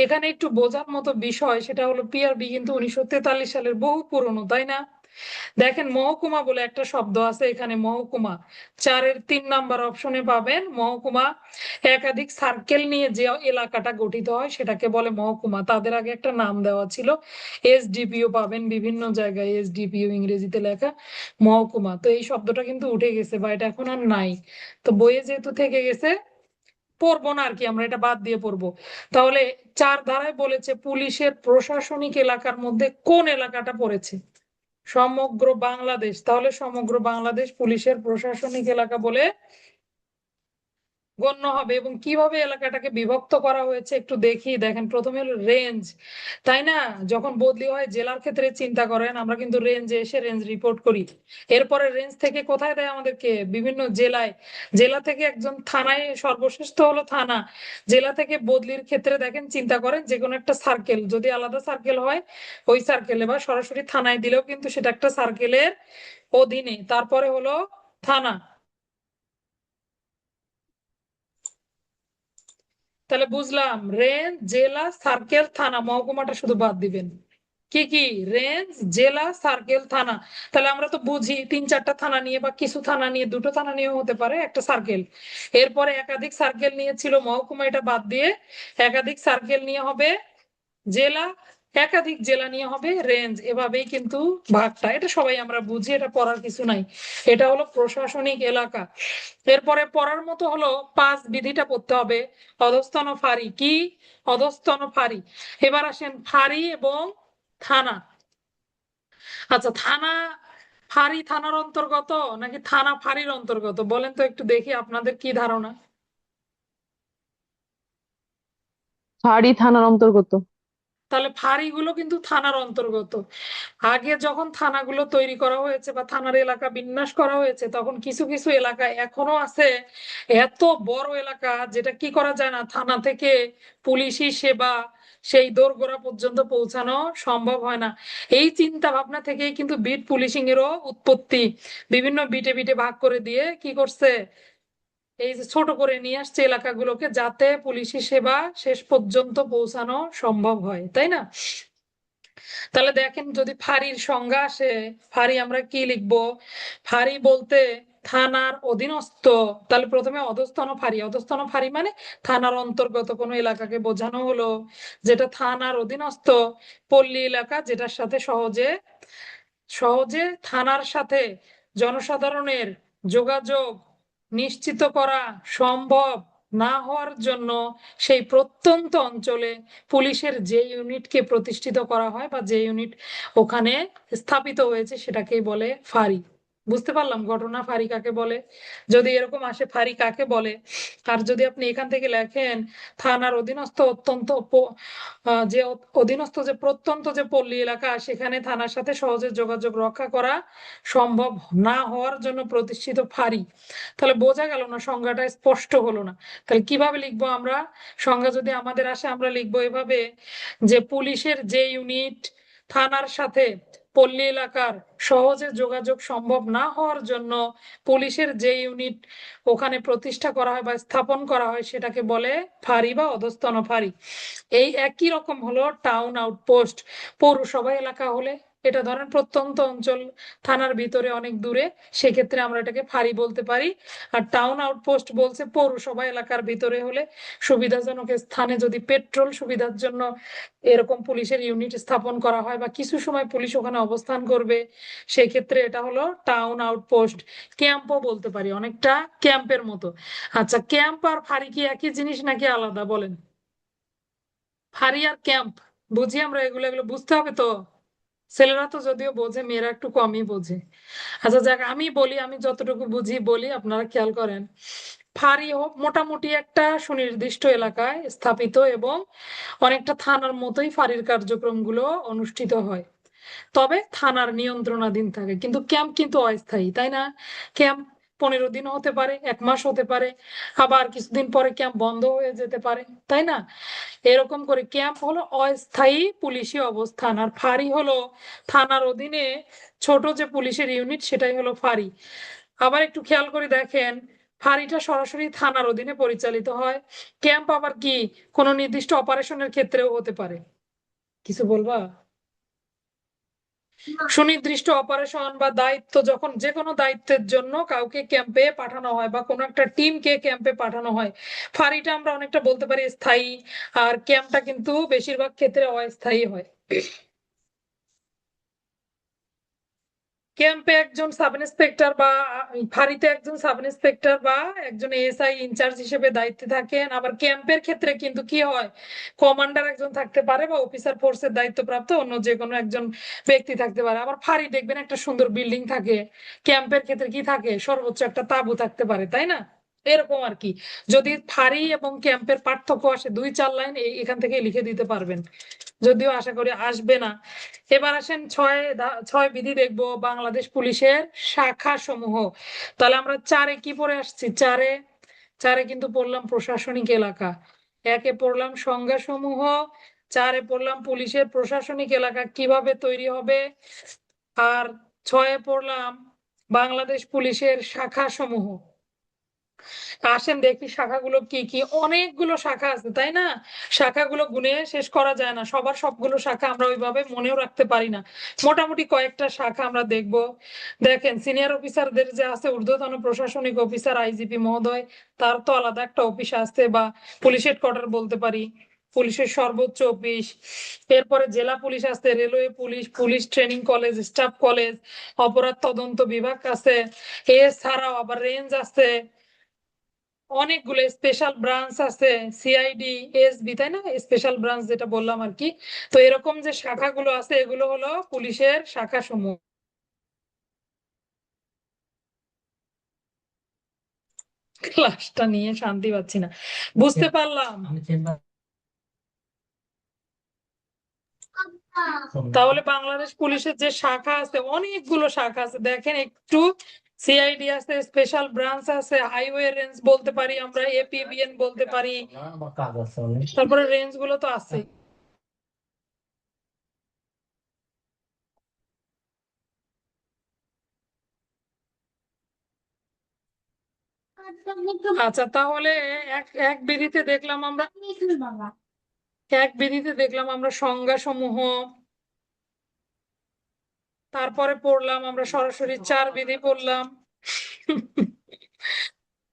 এখানে একটু বোঝার মতো বিষয়, সেটা হলো পিআরবি কিন্তু 1943 সালের বহু পুরনো, তাই না? দেখেন মহকুমা বলে একটা শব্দ আছে এখানে, মহকুমা 4-এর 3 নাম্বার অপশনে পাবেন। মহকুমা একাধিক সার্কেল নিয়ে যে এলাকাটা গঠিত হয় সেটাকে বলে মহকুমা। তাদের আগে একটা নাম দেওয়া ছিল, এসডিপিও পাবেন বিভিন্ন জায়গায়, এসডিপিও ইংরেজিতে লেখা, মহকুমা। তো এই শব্দটা কিন্তু উঠে গেছে বা এটা এখন আর নাই, তো বইয়ে যেহেতু থেকে গেছে পড়বো না আর কি, আমরা এটা বাদ দিয়ে পড়বো। তাহলে 4 ধারায় বলেছে পুলিশের প্রশাসনিক এলাকার মধ্যে কোন এলাকাটা পড়েছে? সমগ্র বাংলাদেশ। তাহলে সমগ্র বাংলাদেশ পুলিশের প্রশাসনিক এলাকা বলে গণ্য হবে। এবং কিভাবে এলাকাটাকে বিভক্ত করা হয়েছে একটু দেখি। দেখেন, প্রথমে হলো রেঞ্জ, তাই না? যখন বদলি হয় জেলার ক্ষেত্রে চিন্তা করেন, আমরা কিন্তু রেঞ্জে এসে রেঞ্জ রিপোর্ট করি। এরপরে রেঞ্জ থেকে কোথায় দেয় আমাদেরকে? বিভিন্ন জেলায়। জেলা থেকে একজন থানায়, সর্বশেষ তো হলো থানা। জেলা থেকে বদলির ক্ষেত্রে দেখেন, চিন্তা করেন যে কোনো একটা সার্কেল যদি আলাদা সার্কেল হয়, ওই সার্কেলে বা সরাসরি থানায় দিলেও কিন্তু সেটা একটা সার্কেলের অধীনে। তারপরে হলো থানা। তাহলে বুঝলাম, রেঞ্জ, জেলা, সার্কেল, থানা, মহকুমাটা শুধু বাদ দিবেন। কি কি? রেঞ্জ, জেলা, সার্কেল, থানা। তাহলে আমরা তো বুঝি 3-4টা থানা নিয়ে বা কিছু থানা নিয়ে, দুটো থানা নিয়েও হতে পারে একটা সার্কেল। এরপরে একাধিক সার্কেল নিয়ে ছিল মহকুমা, এটা বাদ দিয়ে একাধিক সার্কেল নিয়ে হবে জেলা, একাধিক জেলা নিয়ে হবে রেঞ্জ। এভাবেই কিন্তু ভাগটা, এটা সবাই আমরা বুঝি, এটা পড়ার কিছু নাই। এটা হলো প্রশাসনিক এলাকা। এরপরে পড়ার মতো হলো 5 বিধিটা পড়তে হবে। অধস্তন ফাঁড়ি কি? অধস্তন ফাঁড়ি। এবার আসেন ফাঁড়ি এবং থানা। আচ্ছা, থানা, ফাঁড়ি থানার অন্তর্গত নাকি থানা ফাঁড়ির অন্তর্গত? বলেন তো একটু দেখি আপনাদের কি ধারণা।
ফাঁড়ি থানার অন্তর্গত।
তাহলে ফাঁড়িগুলো কিন্তু থানার অন্তর্গত। আগে যখন থানাগুলো তৈরি করা হয়েছে বা থানার এলাকা বিন্যাস করা হয়েছে, তখন কিছু কিছু এলাকা এখনো আছে, এত বড় এলাকা যেটা কি করা যায় না, থানা থেকে পুলিশি সেবা সেই দোরগোড়া পর্যন্ত পৌঁছানো সম্ভব হয় না। এই চিন্তা ভাবনা থেকেই কিন্তু বিট পুলিশিং এরও উৎপত্তি। বিভিন্ন বিটে বিটে ভাগ করে দিয়ে কি করছে, এই যে ছোট করে নিয়ে আসছে এলাকাগুলোকে, যাতে পুলিশি সেবা শেষ পর্যন্ত পৌঁছানো সম্ভব হয়, তাই না? তাহলে দেখেন, যদি ফাঁড়ির সংজ্ঞা আসে, ফাঁড়ি আমরা কি লিখবো? ফাঁড়ি বলতে থানার অধীনস্থ। তাহলে প্রথমে অধস্তন ফাঁড়ি, অধস্তন ফাঁড়ি মানে থানার অন্তর্গত কোনো এলাকাকে বোঝানো হলো, যেটা থানার অধীনস্থ পল্লী এলাকা, যেটার সাথে সহজে সহজে থানার সাথে জনসাধারণের যোগাযোগ নিশ্চিত করা সম্ভব না হওয়ার জন্য সেই প্রত্যন্ত অঞ্চলে পুলিশের যে ইউনিটকে প্রতিষ্ঠিত করা হয় বা যে ইউনিট ওখানে স্থাপিত হয়েছে সেটাকেই বলে ফাঁড়ি। বুঝতে পারলাম ঘটনা, ফাঁড়ি কাকে বলে। যদি এরকম আসে ফাঁড়ি কাকে বলে, আর যদি আপনি এখান থেকে লেখেন থানার অধীনস্থ অত্যন্ত যে অধীনস্থ যে প্রত্যন্ত যে পল্লী এলাকা, সেখানে থানার সাথে সহজে যোগাযোগ রক্ষা করা সম্ভব না হওয়ার জন্য প্রতিষ্ঠিত ফাঁড়ি। তাহলে বোঝা গেল না, সংজ্ঞাটা স্পষ্ট হলো না। তাহলে কিভাবে লিখবো আমরা? সংজ্ঞা যদি আমাদের আসে, আমরা লিখবো এভাবে, যে পুলিশের যে ইউনিট থানার সাথে পল্লী এলাকার সহজে যোগাযোগ সম্ভব না হওয়ার জন্য পুলিশের যে ইউনিট ওখানে প্রতিষ্ঠা করা হয় বা স্থাপন করা হয়, সেটাকে বলে ফাঁড়ি বা অধস্তন ফাঁড়ি। এই একই রকম হলো টাউন আউটপোস্ট। পৌরসভা এলাকা হলে, এটা ধরেন প্রত্যন্ত অঞ্চল, থানার ভিতরে অনেক দূরে, সেক্ষেত্রে আমরা এটাকে ফাঁড়ি বলতে পারি। আর টাউন আউটপোস্ট বলছে পৌরসভা এলাকার ভিতরে হলে, সুবিধাজনক স্থানে যদি পেট্রোল সুবিধার জন্য এরকম পুলিশের ইউনিট স্থাপন করা হয় বা কিছু সময় পুলিশ ওখানে অবস্থান করবে, সেক্ষেত্রে এটা হলো টাউন আউটপোস্ট। ক্যাম্পও বলতে পারি, অনেকটা ক্যাম্পের মতো। আচ্ছা, ক্যাম্প আর ফাঁড়ি কি একই জিনিস নাকি আলাদা, বলেন? ফাঁড়ি আর ক্যাম্প বুঝি আমরা, এগুলো এগুলো বুঝতে হবে তো। ছেলেরা তো যদিও বোঝে, মেয়েরা একটু কমই বোঝে। আচ্ছা যাক, আমি বলি, আমি যতটুকু বুঝি বলি, আপনারা খেয়াল করেন। ফাঁড়ি হোক মোটামুটি একটা সুনির্দিষ্ট এলাকায় স্থাপিত এবং অনেকটা থানার মতোই ফাঁড়ির কার্যক্রমগুলো অনুষ্ঠিত হয়, তবে থানার নিয়ন্ত্রণাধীন থাকে। কিন্তু ক্যাম্প কিন্তু অস্থায়ী, তাই না? ক্যাম্প 15 দিন হতে পারে, 1 মাস হতে পারে, আবার কিছুদিন পরে ক্যাম্প বন্ধ হয়ে যেতে পারে, তাই না? এরকম করে ক্যাম্প হলো অস্থায়ী পুলিশি অবস্থান, আর ফাঁড়ি হলো থানার অধীনে ছোট যে পুলিশের ইউনিট, সেটাই হলো ফাঁড়ি। আবার একটু খেয়াল করে দেখেন, ফাঁড়িটা সরাসরি থানার অধীনে পরিচালিত হয়। ক্যাম্প আবার কি কোনো নির্দিষ্ট অপারেশনের ক্ষেত্রেও হতে পারে। কিছু বলবা? সুনির্দিষ্ট অপারেশন বা দায়িত্ব, যখন যে কোনো দায়িত্বের জন্য কাউকে ক্যাম্পে পাঠানো হয় বা কোনো একটা টিমকে ক্যাম্পে পাঠানো হয়, ফাঁড়িটা আমরা অনেকটা বলতে পারি স্থায়ী, আর ক্যাম্পটা কিন্তু বেশিরভাগ ক্ষেত্রে অস্থায়ী হয়। ক্যাম্পে একজন সাব ইন্সপেক্টর বা ফাঁড়িতে একজন সাব ইন্সপেক্টর বা একজন এএসআই ইনচার্জ হিসেবে দায়িত্বে থাকেন। আবার ক্যাম্পের ক্ষেত্রে কিন্তু কি হয়, কমান্ডার একজন থাকতে পারে বা অফিসার ফোর্সের দায়িত্বপ্রাপ্ত অন্য যে কোনো একজন ব্যক্তি থাকতে পারে। আবার ফাঁড়ি দেখবেন একটা সুন্দর বিল্ডিং থাকে, ক্যাম্পের ক্ষেত্রে কি থাকে, সর্বোচ্চ একটা তাঁবু থাকতে পারে, তাই না? এরকম আর কি। যদি ফাঁড়ি এবং ক্যাম্পের পার্থক্য আসে 2-4 লাইন এখান থেকে লিখে দিতে পারবেন, যদিও আশা করি আসবে না। এবার আসেন 6 বিধি দেখবো বাংলাদেশ পুলিশের শাখা সমূহ। তাহলে আমরা 4-এ কি পড়ে আসছি? 4-এ কিন্তু পড়লাম প্রশাসনিক এলাকা, 1-এ পড়লাম সংজ্ঞা সমূহ, 4-এ পড়লাম পুলিশের প্রশাসনিক এলাকা কিভাবে তৈরি হবে, আর 6-এ পড়লাম বাংলাদেশ পুলিশের শাখা সমূহ। আসেন দেখি শাখাগুলো কি কি। অনেকগুলো শাখা আছে তাই না? শাখাগুলো গুনে শেষ করা যায় না, সবার সবগুলো শাখা আমরা ওইভাবে মনেও রাখতে পারি না। মোটামুটি কয়েকটা শাখা আমরা দেখব। দেখেন সিনিয়র অফিসারদের যে আছে ঊর্ধ্বতন প্রশাসনিক অফিসার আইজিপি মহোদয়, তার তো আলাদা একটা অফিস আছে, বা পুলিশ হেডকোয়ার্টার বলতে পারি, পুলিশের সর্বোচ্চ অফিস। এরপরে জেলা পুলিশ আছে, railway police, police training college, staff college, অপরাধ তদন্ত বিভাগ আছে, এছাড়াও আবার রেঞ্জ আছে, অনেকগুলো স্পেশাল ব্রাঞ্চ আছে, সিআইডি, এসবি, তাই না? স্পেশাল ব্রাঞ্চ যেটা বললাম আর কি। তো এরকম যে শাখাগুলো আছে এগুলো হলো পুলিশের শাখা সমূহ। ক্লাসটা নিয়ে শান্তি পাচ্ছি না, বুঝতে পারলাম। তাহলে বাংলাদেশ পুলিশের যে শাখা আছে অনেকগুলো শাখা আছে, দেখেন একটু। সিআইডি আছে, স্পেশাল ব্রাঞ্চ আছে, হাইওয়ে রেঞ্জ বলতে পারি আমরা, এপিবিএন বলতে পারি, তারপরে রেঞ্জ গুলো তো আছে। আচ্ছা তাহলে এক এক বিধিতে দেখলাম আমরা, সংজ্ঞা সমূহ। তারপরে পড়লাম আমরা সরাসরি 4 বিধি পড়লাম।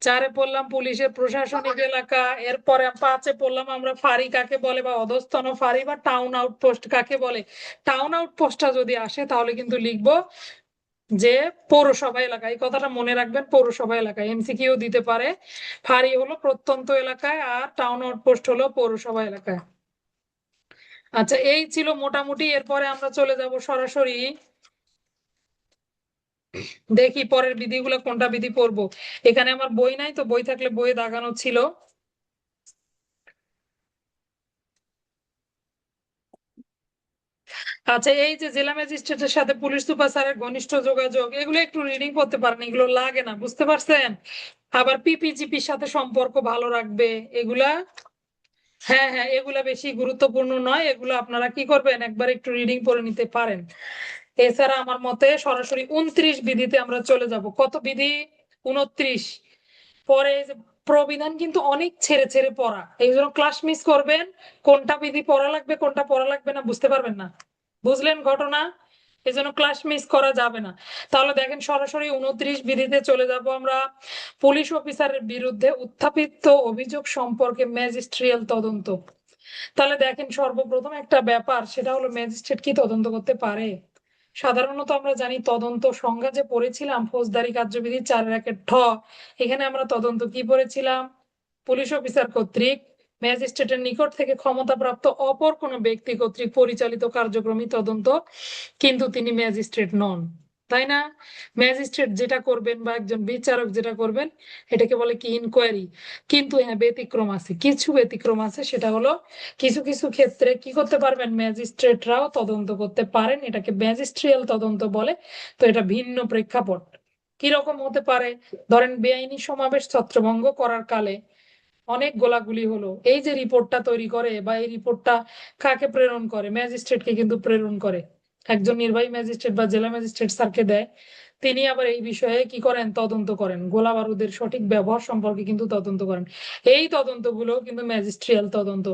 4-এ পড়লাম পুলিশের প্রশাসনিক এলাকা। এরপরে 5-এ পড়লাম আমরা ফাঁড়ি কাকে বলে, বা অধস্তন ফাঁড়ি, বা টাউন আউটপোস্ট কাকে বলে। টাউন আউটপোস্টটা যদি আসে তাহলে কিন্তু লিখবো যে পৌরসভা এলাকা, এই কথাটা মনে রাখবেন, পৌরসভা এলাকায় এমসিকিউ দিতে পারে। ফাঁড়ি হলো প্রত্যন্ত এলাকায়, আর টাউন আউটপোস্ট হলো পৌরসভা এলাকায়। আচ্ছা এই ছিল মোটামুটি। এরপরে আমরা চলে যাব সরাসরি, দেখি পরের বিধিগুলো কোনটা বিধি পড়বো। এখানে আমার বই নাই, তো বই থাকলে বইয়ে দাগানো ছিল। আচ্ছা এই যে জেলা ম্যাজিস্ট্রেটের সাথে পুলিশ সুপার স্যারের ঘনিষ্ঠ যোগাযোগ, এগুলো একটু রিডিং করতে পারেন, এগুলো লাগে না, বুঝতে পারছেন? আবার পিপিজিপির সাথে সম্পর্ক ভালো রাখবে, এগুলা, হ্যাঁ হ্যাঁ, এগুলা বেশি গুরুত্বপূর্ণ নয়, এগুলো আপনারা কি করবেন একবার একটু রিডিং করে নিতে পারেন। এছাড়া আমার মতে সরাসরি 29 বিধিতে আমরা চলে যাব। কত বিধি? 29। পরে এই যে প্রবিধান কিন্তু অনেক ছেড়ে ছেড়ে পড়া, এই জন্য ক্লাস মিস করবেন, কোনটা বিধি পড়া লাগবে কোনটা পড়া লাগবে না বুঝতে পারবেন না। বুঝলেন ঘটনা? এই জন্য ক্লাস মিস করা যাবে না। তাহলে দেখেন সরাসরি 29 বিধিতে চলে যাব আমরা। পুলিশ অফিসারের বিরুদ্ধে উত্থাপিত অভিযোগ সম্পর্কে ম্যাজিস্ট্রিয়াল তদন্ত। তাহলে দেখেন সর্বপ্রথম একটা ব্যাপার, সেটা হলো ম্যাজিস্ট্রেট কি তদন্ত করতে পারে? সাধারণত আমরা জানি তদন্ত সংজ্ঞা যে পড়েছিলাম ফৌজদারি কার্যবিধি 4-1 এখানে আমরা তদন্ত কি পড়েছিলাম? পুলিশ অফিসার কর্তৃক ম্যাজিস্ট্রেটের নিকট থেকে ক্ষমতাপ্রাপ্ত অপর কোনো ব্যক্তি কর্তৃক পরিচালিত কার্যক্রমই তদন্ত, কিন্তু তিনি ম্যাজিস্ট্রেট নন, তাই না? ম্যাজিস্ট্রেট যেটা করবেন বা একজন বিচারক যেটা করবেন এটাকে বলে কি ইনকোয়ারি। কিন্তু হ্যাঁ ব্যতিক্রম আছে, কিছু ব্যতিক্রম আছে, সেটা হলো কিছু কিছু ক্ষেত্রে কি করতে পারবেন, ম্যাজিস্ট্রেটরাও তদন্ত করতে পারেন, এটাকে ম্যাজিস্ট্রিয়াল তদন্ত বলে। তো এটা ভিন্ন প্রেক্ষাপট। কিরকম হতে পারে? ধরেন বেআইনি সমাবেশ ছত্রভঙ্গ করার কালে অনেক গোলাগুলি হলো, এই যে রিপোর্টটা তৈরি করে বা এই রিপোর্টটা কাকে প্রেরণ করে? ম্যাজিস্ট্রেটকে কিন্তু প্রেরণ করে, একজন নির্বাহী ম্যাজিস্ট্রেট বা জেলা ম্যাজিস্ট্রেট স্যারকে দেয়। তিনি আবার এই বিষয়ে কি করেন? তদন্ত করেন, গোলা বারুদের সঠিক ব্যবহার সম্পর্কে কিন্তু তদন্ত করেন। এই তদন্তগুলো কিন্তু ম্যাজিস্ট্রিয়াল তদন্ত।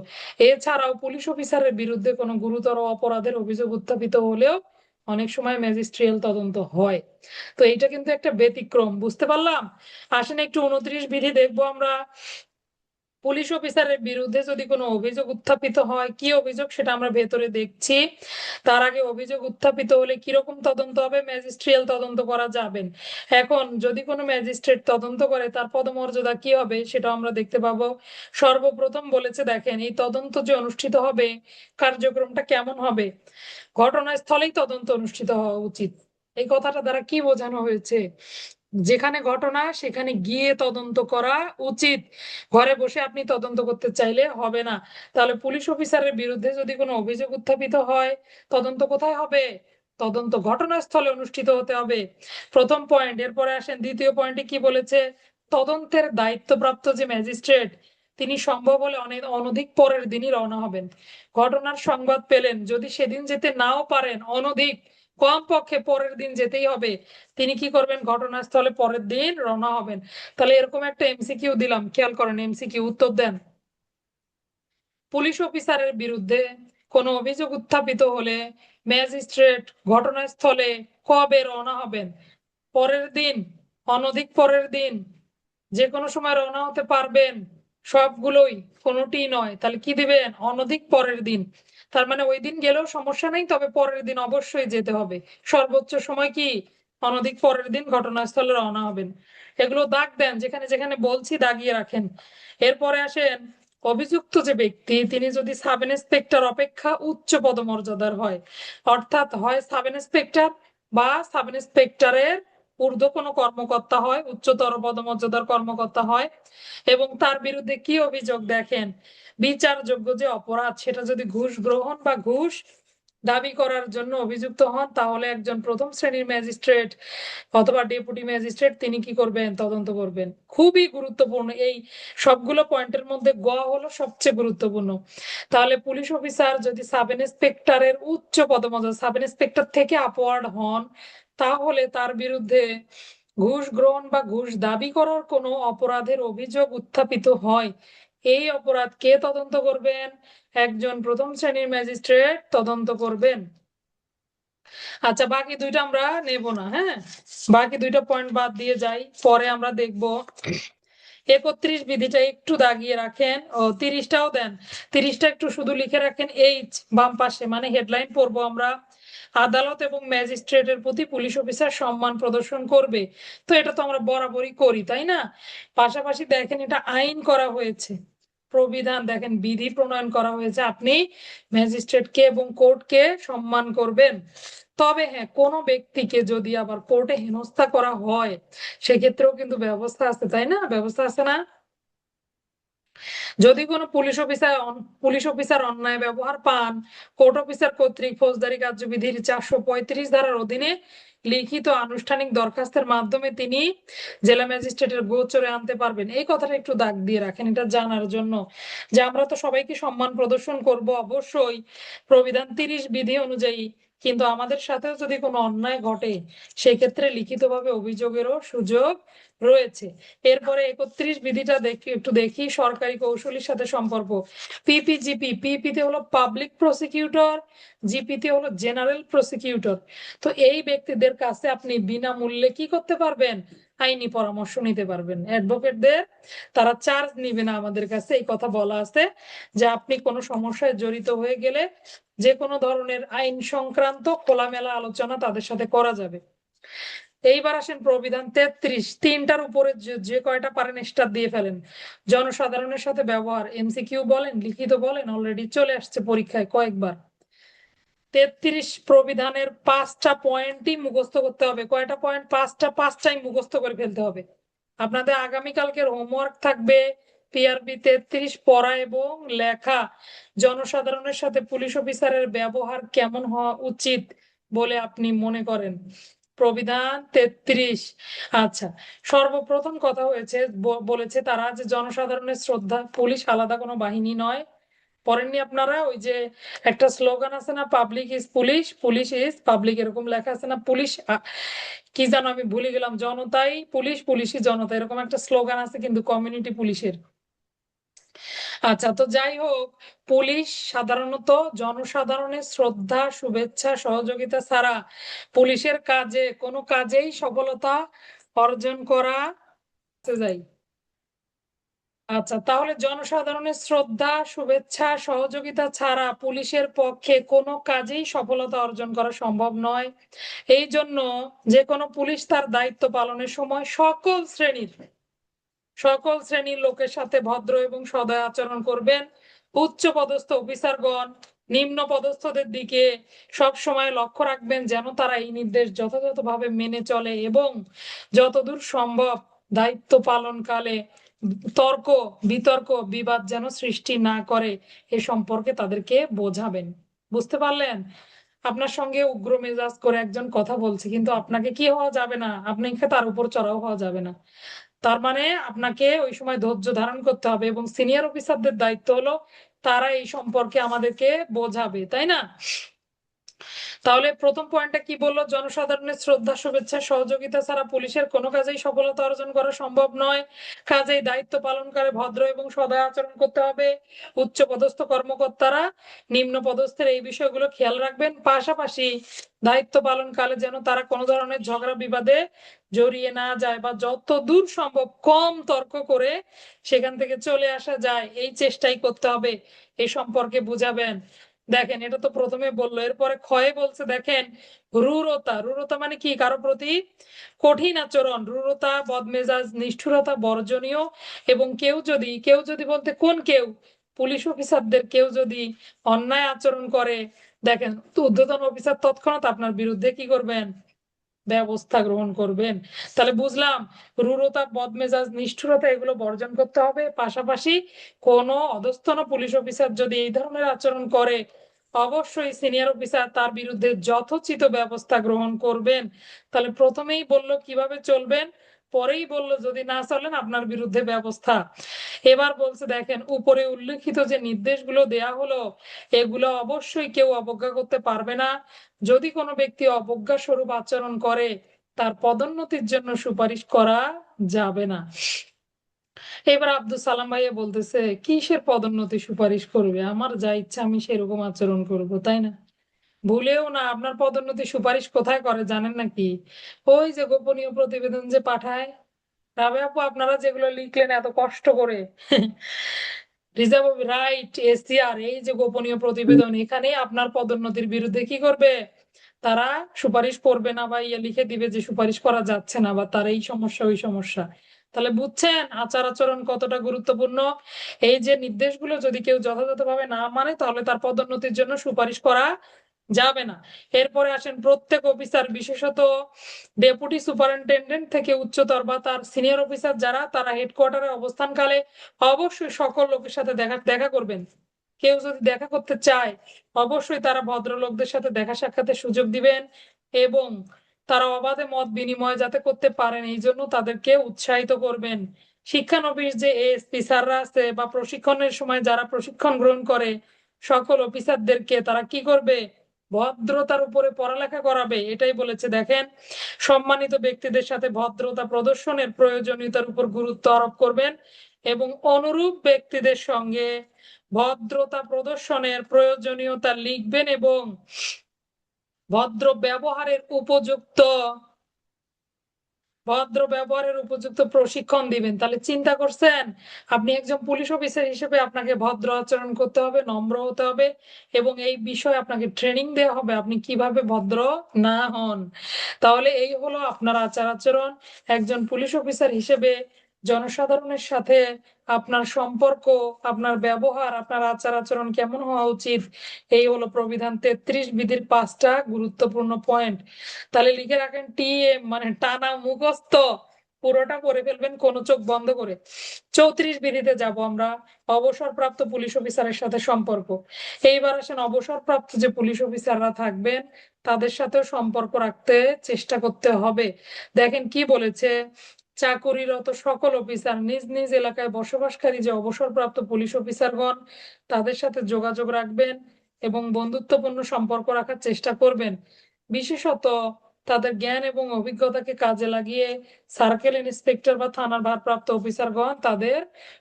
এছাড়াও পুলিশ অফিসারের বিরুদ্ধে কোনো গুরুতর অপরাধের অভিযোগ উত্থাপিত হলেও অনেক সময় ম্যাজিস্ট্রিয়াল তদন্ত হয়। তো এইটা কিন্তু একটা ব্যতিক্রম, বুঝতে পারলাম? আসেন একটু 29 বিধি দেখবো আমরা। পুলিশ অফিসারের বিরুদ্ধে যদি কোনো অভিযোগ উত্থাপিত হয়, কি অভিযোগ সেটা আমরা ভেতরে দেখছি। তার আগে অভিযোগ উত্থাপিত হলে কিরকম তদন্ত হবে? ম্যাজিস্ট্রিয়াল তদন্ত করা যাবেন। এখন যদি কোনো ম্যাজিস্ট্রেট তদন্ত করে তার পদমর্যাদা কি হবে সেটা আমরা দেখতে পাবো। সর্বপ্রথম বলেছে, দেখেন এই তদন্ত যে অনুষ্ঠিত হবে কার্যক্রমটা কেমন হবে? ঘটনাস্থলেই তদন্ত অনুষ্ঠিত হওয়া উচিত। এই কথাটা দ্বারা কি বোঝানো হয়েছে? যেখানে ঘটনা সেখানে গিয়ে তদন্ত করা উচিত। ঘরে বসে আপনি তদন্ত করতে চাইলে হবে না। তাহলে পুলিশ অফিসারের বিরুদ্ধে যদি কোনো অভিযোগ উত্থাপিত হয়, তদন্ত কোথায় হবে? তদন্ত ঘটনাস্থলে অনুষ্ঠিত হতে হবে। প্রথম পয়েন্ট। এরপরে আসেন দ্বিতীয় পয়েন্টে কি বলেছে? তদন্তের দায়িত্বপ্রাপ্ত যে ম্যাজিস্ট্রেট, তিনি সম্ভব হলে অনধিক পরের দিনই রওনা হবেন। ঘটনার সংবাদ পেলেন, যদি সেদিন যেতে নাও পারেন, অনধিক কমপক্ষে পরের দিন যেতেই হবে। তিনি কি করবেন? ঘটনাস্থলে পরের দিন রওনা হবেন। তাহলে এরকম একটা এমসিকিউ দিলাম, খেয়াল করেন, এমসিকিউ উত্তর দেন। পুলিশ অফিসারের বিরুদ্ধে কোনো অভিযোগ উত্থাপিত হলে ম্যাজিস্ট্রেট ঘটনাস্থলে কবে রওনা হবেন? পরের দিন, অনধিক পরের দিন, যে কোনো সময় রওনা হতে পারবেন? সবগুলোই, কোনোটি নয়। তাহলে কি দিবেন? অনধিক পরের দিন। তার মানে ওই দিন গেলেও সমস্যা নেই, তবে পরের দিন অবশ্যই যেতে হবে। সর্বোচ্চ সময় কি? অনধিক পরের দিন ঘটনাস্থলে রওনা হবেন। এগুলো দাগ দেন, যেখানে যেখানে বলছি দাগিয়ে রাখেন। এরপরে আসেন, অভিযুক্ত যে ব্যক্তি তিনি যদি সাব ইন্সপেক্টর অপেক্ষা উচ্চ পদমর্যাদার হয়, অর্থাৎ হয় সাব ইন্সপেক্টর বা সাব ইন্সপেক্টরের ঊর্ধ্ব কোনো কর্মকর্তা হয়, উচ্চতর পদমর্যাদার কর্মকর্তা হয়, এবং তার বিরুদ্ধে কি অভিযোগ দেখেন, বিচারযোগ্য যে অপরাধ, সেটা যদি ঘুষ গ্রহণ বা ঘুষ দাবি করার জন্য অভিযুক্ত হন, তাহলে একজন প্রথম শ্রেণীর ম্যাজিস্ট্রেট অথবা ডেপুটি ম্যাজিস্ট্রেট তিনি কি করবেন? তদন্ত করবেন। খুবই গুরুত্বপূর্ণ। এই সবগুলো পয়েন্টের মধ্যে গ হলো সবচেয়ে গুরুত্বপূর্ণ। তাহলে পুলিশ অফিসার যদি সাব ইন্সপেক্টরের উচ্চ পদমর্যাদা, সাব ইন্সপেক্টর থেকে আপওয়ার্ড হন, তাহলে তার বিরুদ্ধে ঘুষ গ্রহণ বা ঘুষ দাবি করার কোনো অপরাধের অভিযোগ উত্থাপিত হয়, এই অপরাধ কে তদন্ত করবেন? একজন প্রথম শ্রেণীর ম্যাজিস্ট্রেট তদন্ত করবেন। আচ্ছা, বাকি দুইটা আমরা নেব না, হ্যাঁ, বাকি দুইটা পয়েন্ট বাদ দিয়ে যাই, পরে আমরা দেখব। 31 বিধিটা একটু দাগিয়ে রাখেন, ও 30টাও দেন। 30টা একটু শুধু লিখে রাখেন এইচ বাম পাশে, মানে হেডলাইন পড়বো আমরা, আদালত এবং ম্যাজিস্ট্রেটের প্রতি পুলিশ অফিসার সম্মান প্রদর্শন করবে। তো এটা তো আমরা বরাবরই করি, তাই না? পাশাপাশি দেখেন, এটা আইন করা হয়েছে, প্রবিধান দেখেন, বিধি প্রণয়ন করা হয়েছে, আপনি ম্যাজিস্ট্রেটকে এবং কোর্টকে সম্মান করবেন। তবে হ্যাঁ, কোনো ব্যক্তিকে যদি আবার কোর্টে হেনস্থা করা হয়, সেক্ষেত্রেও কিন্তু ব্যবস্থা আছে, তাই না? ব্যবস্থা আছে না? যদি কোনো পুলিশ অফিসার অন্যায় ব্যবহার পান, কোর্ট অফিসার কর্তৃক ফৌজদারি কার্যবিধির 435 ধারার অধীনে লিখিত আনুষ্ঠানিক দরখাস্তের মাধ্যমে তিনি জেলা ম্যাজিস্ট্রেটের গোচরে আনতে পারবেন। এই কথাটা একটু দাগ দিয়ে রাখেন, এটা জানার জন্য যে আমরা তো সবাইকে সম্মান প্রদর্শন করব অবশ্যই প্রবিধান 30 বিধি অনুযায়ী, কিন্তু আমাদের সাথেও যদি কোনো অন্যায় ঘটে, সেক্ষেত্রে লিখিতভাবে অভিযোগেরও সুযোগ রয়েছে। এরপরে 31 বিধিটা একটু দেখি, সরকারি কৌশলীর সাথে সম্পর্ক। পিপিজিপি, পিপিতে হলো পাবলিক প্রসিকিউটর, জিপিতে হলো জেনারেল প্রসিকিউটর। তো এই ব্যক্তিদের কাছে আপনি বিনামূল্যে কি করতে পারবেন? আইনি পরামর্শ নিতে পারবেন। অ্যাডভোকেটদের তারা চার্জ নিবে না আমাদের কাছে, এই কথা বলা আছে যে আপনি কোনো সমস্যায় জড়িত হয়ে গেলে যে কোনো ধরনের আইন সংক্রান্ত খোলামেলা আলোচনা তাদের সাথে করা যাবে। এইবার আসেন প্রবিধান 33, 3টার উপরে যে কয়টা পারেন স্টার দিয়ে ফেলেন। জনসাধারণের সাথে ব্যবহার, এমসিকিউ বলেন, লিখিত বলেন, অলরেডি চলে আসছে পরীক্ষায় কয়েকবার। 33 প্রবিধানের 5টা পয়েন্টই মুখস্থ করতে হবে। কয়টা পয়েন্ট? 5টা, 5টাই মুখস্থ করে ফেলতে হবে। আপনাদের আগামীকালকের হোমওয়ার্ক থাকবে পিআরবি 33 পড়া এবং লেখা। জনসাধারণের সাথে পুলিশ অফিসারের ব্যবহার কেমন হওয়া উচিত বলে আপনি মনে করেন? প্রবিধান 33। আচ্ছা, সর্বপ্রথম কথা হয়েছে, বলেছে তারা যে জনসাধারণের শ্রদ্ধা, পুলিশ আলাদা কোনো বাহিনী নয়। পড়েননি আপনারা? ওই যে একটা স্লোগান আছে না, public is police, police is public, এরকম লেখা আছে না? পুলিশ কি জানো, আমি ভুলে গেলাম, জনতাই পুলিশ, পুলিশই জনতা, এরকম একটা স্লোগান আছে কিন্তু কমিউনিটি পুলিশের। আচ্ছা, তো যাই হোক, পুলিশ সাধারণত জনসাধারণের শ্রদ্ধা, শুভেচ্ছা, সহযোগিতা ছাড়া পুলিশের কাজে কোনো কাজেই সফলতা অর্জন করা যায়। আচ্ছা, তাহলে জনসাধারণের শ্রদ্ধা, শুভেচ্ছা, সহযোগিতা ছাড়া পুলিশের পক্ষে কোনো কাজেই সফলতা অর্জন করা সম্ভব নয়। এই জন্য যে কোনো পুলিশ তার দায়িত্ব পালনের সময় সকল শ্রেণীর লোকের সাথে ভদ্র এবং সদয় আচরণ করবেন। উচ্চ পদস্থ অফিসারগণ নিম্ন পদস্থদের দিকে সব সময় লক্ষ্য রাখবেন যেন তারা এই নির্দেশ যথাযথভাবে মেনে চলে এবং যতদূর সম্ভব দায়িত্ব পালনকালে তর্ক বিতর্ক বিবাদ যেন সৃষ্টি না করে এ সম্পর্কে তাদেরকে বোঝাবেন। বুঝতে পারলেন? আপনার সঙ্গে উগ্র মেজাজ করে একজন কথা বলছে, কিন্তু আপনাকে কি হওয়া যাবে না, আপনাকে তার উপর চড়াও হওয়া যাবে না। তার মানে আপনাকে ওই সময় ধৈর্য ধারণ করতে হবে এবং সিনিয়র অফিসারদের দায়িত্ব হলো তারা এই সম্পর্কে আমাদেরকে বোঝাবে, তাই না? তাহলে প্রথম পয়েন্টটা কি বললো, জনসাধারণের শ্রদ্ধা শুভেচ্ছা সহযোগিতা ছাড়া পুলিশের কোনো কাজেই সফলতা অর্জন করা সম্ভব নয়। কাজেই দায়িত্ব পালনকালে ভদ্র এবং সদয় আচরণ করতে হবে। উচ্চ পদস্থ কর্মকর্তারা নিম্ন পদস্থের এই বিষয়গুলো খেয়াল রাখবেন। পাশাপাশি দায়িত্ব পালনকালে যেন তারা কোনো ধরনের ঝগড়া বিবাদে জড়িয়ে না যায় বা যত দূর সম্ভব কম তর্ক করে সেখান থেকে চলে আসা যায় এই চেষ্টাই করতে হবে, এই সম্পর্কে বুঝাবেন। দেখেন, এটা তো প্রথমে বললো, এরপরে ক্ষয়ে বলছে দেখেন, রূঢ়তা। রূঢ়তা মানে কি? কারো প্রতি কঠিন আচরণ, রূঢ়তা বদমেজাজ নিষ্ঠুরতা বর্জনীয়। এবং কেউ যদি বলতে কোন কেউ, পুলিশ অফিসারদের কেউ যদি অন্যায় আচরণ করে, দেখেন তো ঊর্ধ্বতন অফিসার তৎক্ষণাৎ আপনার বিরুদ্ধে কি করবেন? ব্যবস্থা গ্রহণ করবেন। তাহলে বুঝলাম, রূঢ়তা বদমেজাজ নিষ্ঠুরতা এগুলো বর্জন করতে হবে। পাশাপাশি কোনো অধস্তন পুলিশ অফিসার যদি এই ধরনের আচরণ করে, অবশ্যই সিনিয়র অফিসার তার বিরুদ্ধে যথোচিত ব্যবস্থা গ্রহণ করবেন। তাহলে প্রথমেই বললো কিভাবে চলবেন, পরেই বললো যদি না চলেন আপনার বিরুদ্ধে ব্যবস্থা। এবার বলছে দেখেন, উপরে উল্লেখিত যে নির্দেশগুলো দেয়া হলো এগুলো অবশ্যই কেউ অবজ্ঞা করতে পারবে না। যদি কোনো ব্যক্তি অবজ্ঞা স্বরূপ আচরণ করে তার পদোন্নতির জন্য সুপারিশ করা যাবে না। এবার আব্দুল সালাম ভাইয়া বলতেছে কিসের পদোন্নতি সুপারিশ করবে, আমার যা ইচ্ছা আমি সেরকম আচরণ করব, তাই না? ভুলেও না, আপনার পদোন্নতি সুপারিশ কোথায় করে জানেন নাকি? ওই যে গোপনীয় প্রতিবেদন যে পাঠায়, রাবে আপু আপনারা যেগুলো লিখলেন এত কষ্ট করে রিজার্ভ রাইট এসিআর, এই যে গোপনীয় প্রতিবেদন, এখানে আপনার পদোন্নতির বিরুদ্ধে কি করবে? তারা সুপারিশ করবে না বা ইয়ে লিখে দিবে যে সুপারিশ করা যাচ্ছে না বা তার এই সমস্যা ওই সমস্যা। তাহলে বুঝছেন আচার আচরণ কতটা গুরুত্বপূর্ণ। এই যে নির্দেশগুলো যদি কেউ যথাযথভাবে না মানে তাহলে তার পদোন্নতির জন্য সুপারিশ করা যাবে না। এরপরে আসেন, প্রত্যেক অফিসার বিশেষত ডেপুটি সুপারিনটেন্ডেন্ট থেকে উচ্চতর বা তার সিনিয়র অফিসার যারা, তারা হেডকোয়ার্টারে অবস্থানকালে অবশ্যই সকল লোকের সাথে দেখা করবেন। কেউ যদি দেখা করতে চায় অবশ্যই তারা ভদ্রলোকদের সাথে দেখা সাক্ষাতের সুযোগ দিবেন এবং তারা অবাধে মত বিনিময় যাতে করতে পারেন এই জন্য তাদেরকে উৎসাহিত করবেন। শিক্ষানবিশ যে এএসপি স্যাররা আছে বা প্রশিক্ষণের সময় যারা প্রশিক্ষণ গ্রহণ করে সকল অফিসারদেরকে তারা কি করবে? ভদ্রতার উপরে পড়ালেখা করাবে, এটাই বলেছে। দেখেন, সম্মানিত ব্যক্তিদের সাথে ভদ্রতা প্রদর্শনের প্রয়োজনীয়তার উপর গুরুত্ব আরোপ করবেন এবং অনুরূপ ব্যক্তিদের সঙ্গে ভদ্রতা প্রদর্শনের প্রয়োজনীয়তা লিখবেন এবং ভদ্র ব্যবহারের উপযুক্ত প্রশিক্ষণ দিবেন। তাহলে চিন্তা করছেন, আপনি একজন পুলিশ অফিসার হিসেবে আপনাকে ভদ্র আচরণ করতে হবে, নম্র হতে হবে এবং এই বিষয়ে আপনাকে ট্রেনিং দেওয়া হবে আপনি কিভাবে ভদ্র না হন। তাহলে এই হলো আপনার আচার আচরণ। একজন পুলিশ অফিসার হিসেবে জনসাধারণের সাথে আপনার সম্পর্ক, আপনার ব্যবহার, আপনার আচার আচরণ কেমন হওয়া উচিত, এই হলো প্রবিধান 33 বিধির 5টা গুরুত্বপূর্ণ পয়েন্ট। তাহলে লিখে রাখেন টিএম মানে টানা মুখস্থ, পুরোটা পড়ে ফেলবেন কোনো চোখ বন্ধ করে। 34 বিধিতে যাব আমরা, অবসরপ্রাপ্ত পুলিশ অফিসারের সাথে সম্পর্ক। এইবার আসেন, অবসরপ্রাপ্ত যে পুলিশ অফিসাররা থাকবেন তাদের সাথেও সম্পর্ক রাখতে চেষ্টা করতে হবে। দেখেন কি বলেছে, চাকুরিরত সকল অফিসার নিজ নিজ এলাকায় বসবাসকারী যে অবসরপ্রাপ্ত পুলিশ অফিসারগণ তাদের সাথে যোগাযোগ রাখবেন এবং বন্ধুত্বপূর্ণ সম্পর্ক রাখার চেষ্টা করবেন। বিশেষত তাদের জ্ঞান এবং অভিজ্ঞতাকে কাজে লাগিয়ে সার্কেল ইন্সপেক্টর বা থানার ভারপ্রাপ্ত অফিসারগণ তাদের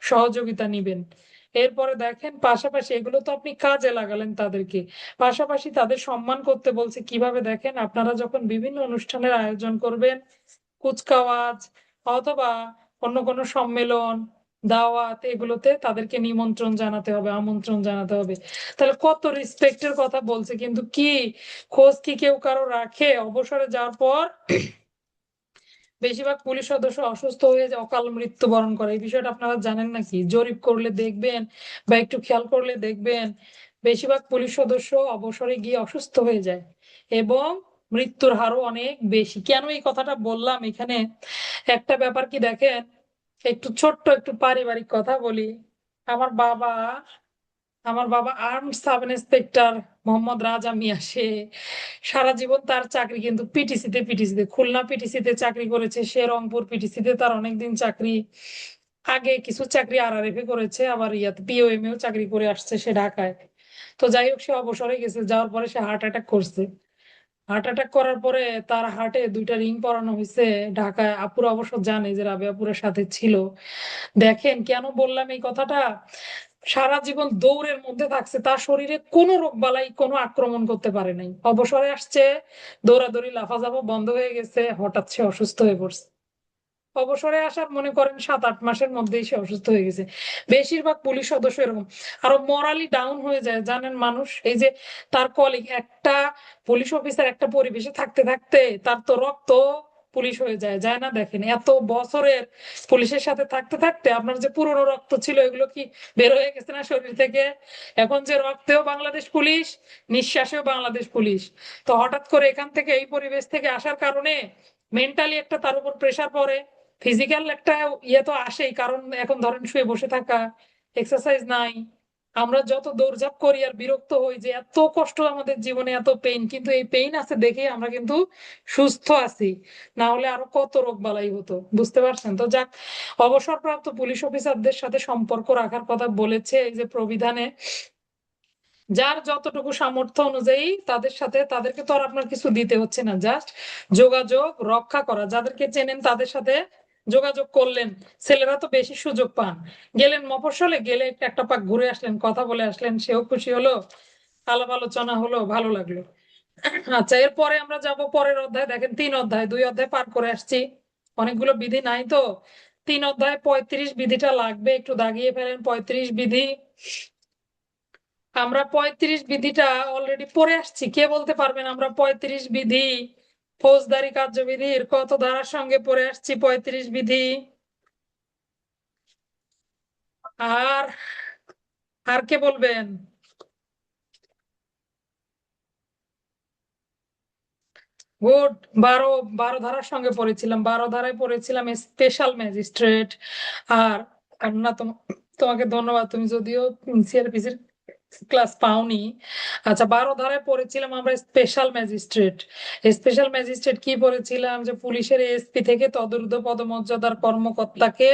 সহযোগিতা নিবেন। এরপরে দেখেন, পাশাপাশি এগুলো তো আপনি কাজে লাগালেন তাদেরকে, পাশাপাশি তাদের সম্মান করতে বলছে কিভাবে। দেখেন, আপনারা যখন বিভিন্ন অনুষ্ঠানের আয়োজন করবেন, কুচকাওয়াজ অথবা অন্য কোনো সম্মেলন দাওয়াত এগুলোতে তাদেরকে নিমন্ত্রণ জানাতে হবে, আমন্ত্রণ জানাতে হবে। তাহলে কত রেসপেক্টের কথা বলছে, কিন্তু কি খোঁজ কি কেউ কারো রাখে? অবসরে যাওয়ার পর বেশিরভাগ পুলিশ সদস্য অসুস্থ হয়ে অকাল মৃত্যুবরণ করে, এই বিষয়টা আপনারা জানেন নাকি? জরিপ করলে দেখবেন বা একটু খেয়াল করলে দেখবেন বেশিরভাগ পুলিশ সদস্য অবসরে গিয়ে অসুস্থ হয়ে যায় এবং মৃত্যুর হারও অনেক বেশি। কেন এই কথাটা বললাম এখানে, একটা ব্যাপার কি দেখেন, একটু ছোট্ট একটু পারিবারিক কথা বলি। আমার বাবা আমার বাবা আর্মড সাব ইন্সপেক্টর মোহাম্মদ রাজা মিয়া। সে সারা জীবন তার চাকরি কিন্তু পিটিসিতে খুলনা পিটিসিতে চাকরি করেছে, সে রংপুর পিটিসিতে তার অনেকদিন চাকরি। আগে কিছু চাকরি আরআরএফ করেছে, আবার ইয়াতে পিওএম এও চাকরি করে আসছে সে ঢাকায়। তো যাই হোক, সে অবসরে গেছে, যাওয়ার পরে সে হার্ট অ্যাটাক করছে। হার্ট অ্যাটাক করার পরে তার হার্টে 2টা রিং পরানো হয়েছে ঢাকায়। আপুরা অবশ্য জানে যে রাবেয়া আপুরের সাথে ছিল। দেখেন কেন বললাম এই কথাটা, সারা জীবন দৌড়ের মধ্যে থাকছে, তার শরীরে কোনো রোগ বালাই কোনো আক্রমণ করতে পারে নাই। অবসরে আসছে, দৌড়াদৌড়ি লাফাঝাফা বন্ধ হয়ে গেছে, হঠাৎ সে অসুস্থ হয়ে পড়ছে। অবসরে আসার মনে করেন 7-8 মাসের মধ্যেই সে অসুস্থ হয়ে গেছে। বেশিরভাগ পুলিশ সদস্য এরকম। আরো মরালি ডাউন হয়ে যায় জানেন মানুষ। এই যে তার কলিগ একটা পুলিশ অফিসার একটা পরিবেশে থাকতে থাকতে তার তো রক্ত পুলিশ হয়ে যায়, যায় না? দেখেন এত বছরের পুলিশের সাথে থাকতে থাকতে আপনার যে পুরনো রক্ত ছিল এগুলো কি বের হয়ে গেছে না শরীর থেকে? এখন যে রক্তেও বাংলাদেশ পুলিশ, নিঃশ্বাসেও বাংলাদেশ পুলিশ। তো হঠাৎ করে এখান থেকে এই পরিবেশ থেকে আসার কারণে মেন্টালি একটা তার উপর প্রেশার পড়ে। ফিজিক্যাল একটা ইয়ে তো আসেই, কারণ এখন ধরেন শুয়ে বসে থাকা, এক্সারসাইজ নাই। আমরা যত দৌড়ঝাঁপ করি আর বিরক্ত হই যে এত কষ্ট আমাদের জীবনে, এত পেইন, কিন্তু এই পেইন আছে দেখে আমরা কিন্তু সুস্থ আছি। না হলে আরো কত রোগ বালাই হতো, বুঝতে পারছেন তো? যাক, অবসরপ্রাপ্ত পুলিশ অফিসারদের সাথে সম্পর্ক রাখার কথা বলেছে এই যে প্রবিধানে। যার যতটুকু সামর্থ্য অনুযায়ী তাদের সাথে, তাদেরকে তো আর আপনার কিছু দিতে হচ্ছে না, জাস্ট যোগাযোগ রক্ষা করা। যাদেরকে চেনেন তাদের সাথে যোগাযোগ করলেন। ছেলেরা তো বেশি সুযোগ পান, গেলেন মফস্বলে, গেলে একটা পাক ঘুরে আসলেন, কথা বলে আসলেন, সেও খুশি হলো, আলাপ আলোচনা হলো, ভালো লাগলো। আচ্ছা, এরপরে আমরা যাব পরের অধ্যায়। দেখেন 3 অধ্যায়, 2 অধ্যায় পার করে আসছি, অনেকগুলো বিধি নাই তো। 3 অধ্যায় 35 বিধিটা লাগবে, একটু দাগিয়ে ফেলেন 35 বিধি। আমরা 35 বিধিটা অলরেডি পড়ে আসছি। কে বলতে পারবেন আমরা 35 বিধি ফৌজদারি কার্যবিধির কত ধারার সঙ্গে পড়ে আসছি 35 বিধি? আর আর কে বলবেন? গুড। 12 ধারার সঙ্গে পড়েছিলাম, 12 ধারায় পড়েছিলাম স্পেশাল ম্যাজিস্ট্রেট। আর আর না তোমাকে ধন্যবাদ, তুমি যদিও সিআরপিসির ক্লাস পাওনি। আচ্ছা, 12 ধারায় পড়েছিলাম আমরা স্পেশাল ম্যাজিস্ট্রেট। স্পেশাল ম্যাজিস্ট্রেট কি পড়েছিলাম, যে পুলিশের এসপি থেকে তদূর্ধ্ব পদমর্যাদার কর্মকর্তাকে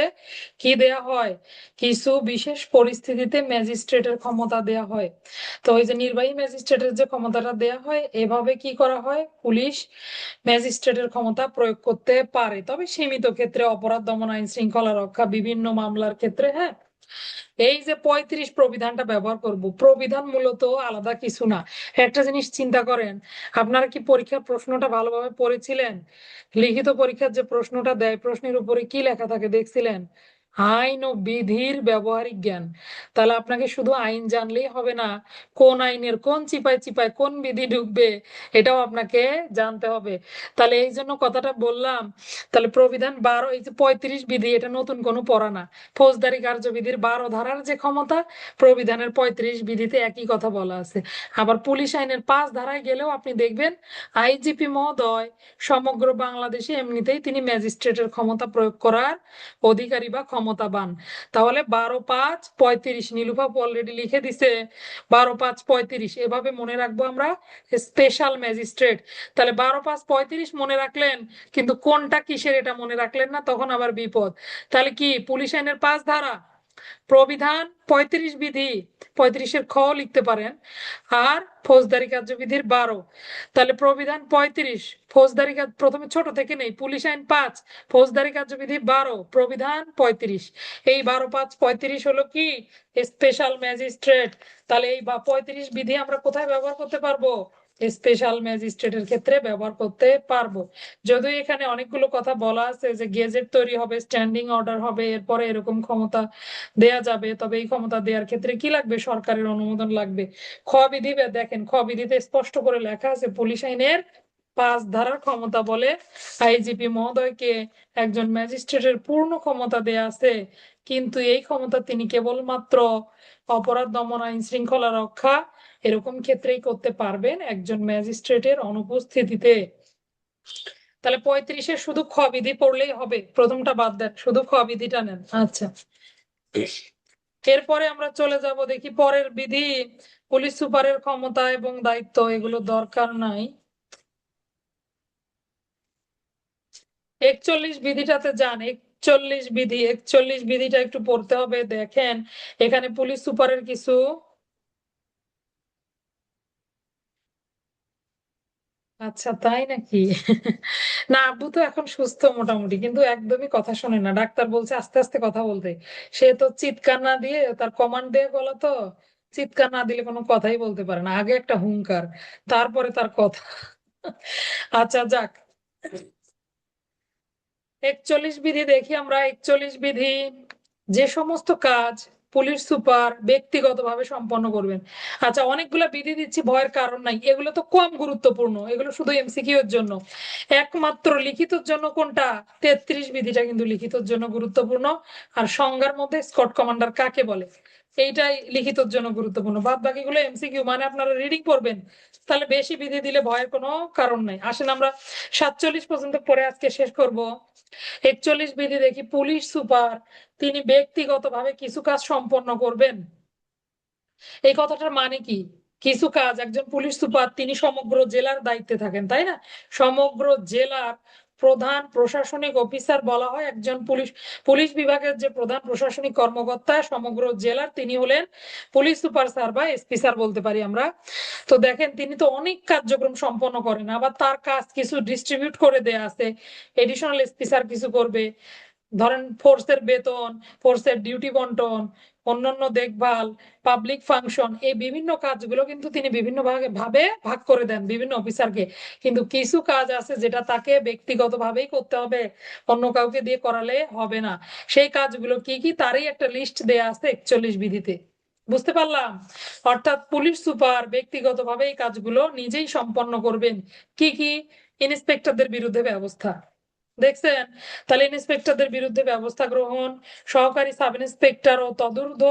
কি দেয়া হয়, কিছু বিশেষ পরিস্থিতিতে ম্যাজিস্ট্রেটের ক্ষমতা দেয়া হয়। তো ওই যে নির্বাহী ম্যাজিস্ট্রেটের যে ক্ষমতাটা দেয়া হয়, এভাবে কি করা হয়, পুলিশ ম্যাজিস্ট্রেটের ক্ষমতা প্রয়োগ করতে পারে, তবে সীমিত ক্ষেত্রে, অপরাধ দমন, আইন শৃঙ্খলা রক্ষা, বিভিন্ন মামলার ক্ষেত্রে। হ্যাঁ, এই যে 35 প্রবিধানটা ব্যবহার করব, প্রবিধান মূলত আলাদা কিছু না। একটা জিনিস চিন্তা করেন, আপনারা কি পরীক্ষার প্রশ্নটা ভালোভাবে পড়েছিলেন? লিখিত পরীক্ষার যে প্রশ্নটা দেয়, প্রশ্নের উপরে কি লেখা থাকে দেখছিলেন? আইন ও বিধির ব্যবহারিক জ্ঞান। তাহলে আপনাকে শুধু আইন জানলেই হবে না, কোন আইনের কোন চিপায় চিপায় কোন বিধি ঢুকবে এটাও আপনাকে জানতে হবে। তাহলে এই জন্য কথাটা বললাম। তাহলে প্রবিধান 12, এই যে 35 বিধি, এটা নতুন কোনো পড়া না। ফৌজদারি কার্যবিধির 12 ধারার যে ক্ষমতা, প্রবিধানের 35 বিধিতে একই কথা বলা আছে। আবার পুলিশ আইনের 5 ধারায় গেলেও আপনি দেখবেন আইজিপি মহোদয় সমগ্র বাংলাদেশে এমনিতেই তিনি ম্যাজিস্ট্রেটের ক্ষমতা প্রয়োগ করার অধিকারী বা ক্ষমতাবান। তাহলে 12-5-35, নীলুফা অলরেডি লিখে দিছে, 12-5-35 এভাবে মনে রাখবো আমরা স্পেশাল ম্যাজিস্ট্রেট। তাহলে 12-5-35 মনে রাখলেন, কিন্তু কোনটা কিসের এটা মনে রাখলেন না, তখন আবার বিপদ। তাহলে কি, পুলিশ আইনের 5 ধারা, প্রবিধান 35 বিধি, 35-এর খ লিখতে পারেন, আর ফৌজদারি কার্যবিধির 12। তাহলে প্রবিধান 35, ফৌজদারি প্রথমে ছোট থেকে নেই, পুলিশ আইন 5, ফৌজদারি কার্যবিধি 12, প্রবিধান 35। এই 12-5-35 হলো কি, স্পেশাল ম্যাজিস্ট্রেট। তাহলে এই 35 বিধি আমরা কোথায় ব্যবহার করতে পারবো? স্পেশাল ম্যাজিস্ট্রেটের ক্ষেত্রে ব্যবহার করতে পারবো। যদিও এখানে অনেকগুলো কথা বলা আছে যে গেজেট তৈরি হবে, স্ট্যান্ডিং অর্ডার হবে, এরপরে এরকম ক্ষমতা দেয়া যাবে, তবে এই ক্ষমতা দেওয়ার ক্ষেত্রে কি লাগবে, সরকারের অনুমোদন লাগবে। খ বিধি দেখেন, খ বিধিতে স্পষ্ট করে লেখা আছে, পুলিশ আইনের 5 ধারার ক্ষমতা বলে আইজিপি মহোদয়কে একজন ম্যাজিস্ট্রেটের পূর্ণ ক্ষমতা দেয়া আছে, কিন্তু এই ক্ষমতা তিনি কেবলমাত্র অপরাধ দমন, আইন শৃঙ্খলা রক্ষা এরকম ক্ষেত্রেই করতে পারবেন একজন ম্যাজিস্ট্রেটের অনুপস্থিতিতে। তাহলে 35-এ শুধু খ বিধি পড়লেই হবে, প্রথমটা বাদ দেন, শুধু খ বিধিটা নেন। আচ্ছা, এরপরে আমরা চলে যাব দেখি পরের বিধি, পুলিশ সুপারের ক্ষমতা এবং দায়িত্ব, এগুলো দরকার নাই। 41 বিধিটাতে যান। 41 বিধিটা একটু পড়তে হবে। দেখেন এখানে পুলিশ সুপারের কিছু, আচ্ছা তাই নাকি? না, আব্বু তো এখন সুস্থ মোটামুটি, কিন্তু একদমই কথা শোনে না, ডাক্তার বলছে আস্তে আস্তে কথা বলতে। সে তো চিৎকার না দিয়ে, তার কমান্ড দিয়ে বলা তো, চিৎকার না দিলে কোনো কথাই বলতে পারে না, আগে একটা হুংকার, তারপরে তার কথা। আচ্ছা যাক, 41 বিধি দেখি আমরা। 41 বিধি, যে সমস্ত কাজ পুলিশ সুপার ব্যক্তিগতভাবে সম্পন্ন করবেন। আচ্ছা, অনেকগুলো বিধি দিচ্ছি, ভয়ের কারণ নাই, এগুলো তো কম গুরুত্বপূর্ণ, এগুলো শুধু এমসিকিউ এর জন্য। একমাত্র লিখিতর জন্য কোনটা, 33 বিধিটা কিন্তু লিখিতর জন্য গুরুত্বপূর্ণ। আর সংজ্ঞার মধ্যে স্কট কমান্ডার কাকে বলে, এইটাই লিখিতর জন্য গুরুত্বপূর্ণ। বাদ বাকিগুলো এমসিকিউ, মানে আপনারা রিডিং করবেন। তাহলে বেশি বিধি দিলে ভয়ের কোনো কারণ নাই। আসেন আমরা 47 পর্যন্ত পরে আজকে শেষ করব। 41 বিধি দেখি, পুলিশ সুপার তিনি ব্যক্তিগতভাবে কিছু কাজ সম্পন্ন করবেন। এই কথাটার মানে কি? কিছু কাজ, একজন পুলিশ সুপার তিনি সমগ্র জেলার দায়িত্বে থাকেন, তাই না? সমগ্র জেলার প্রধান প্রশাসনিক অফিসার বলা হয় একজন পুলিশ, পুলিশ বিভাগের যে প্রধান প্রশাসনিক কর্মকর্তা সমগ্র জেলার, তিনি হলেন পুলিশ সুপার স্যার বা এসপি স্যার বলতে পারি আমরা। তো দেখেন তিনি তো অনেক কার্যক্রম সম্পন্ন করেন, আবার তার কাজ কিছু ডিস্ট্রিবিউট করে দেয়া আছে, এডিশনাল এসপি স্যার কিছু করবে। ধরেন ফোর্সের বেতন, ফোর্সের ডিউটি বন্টন, অন্যান্য দেখভাল, পাবলিক ফাংশন, এই বিভিন্ন কাজগুলো কিন্তু তিনি বিভিন্ন ভাবে ভাগ করে দেন বিভিন্ন অফিসারকে। কিন্তু কিছু কাজ আছে যেটা তাকে ব্যক্তিগতভাবেই করতে হবে, অন্য কাউকে দিয়ে করালে হবে না। সেই কাজগুলো কি কি, তারই একটা লিস্ট দেয়া আছে 41 বিধিতে। বুঝতে পারলাম? অর্থাৎ পুলিশ সুপার ব্যক্তিগতভাবে এই কাজগুলো নিজেই সম্পন্ন করবেন। কি কি? ইন্সপেক্টরদের বিরুদ্ধে ব্যবস্থা, দেখছেন? তাহলে ইন্সপেক্টরদের বিরুদ্ধে ব্যবস্থা গ্রহণ, সহকারী সাব ইন্সপেক্টর ও তদূর্ধ্ব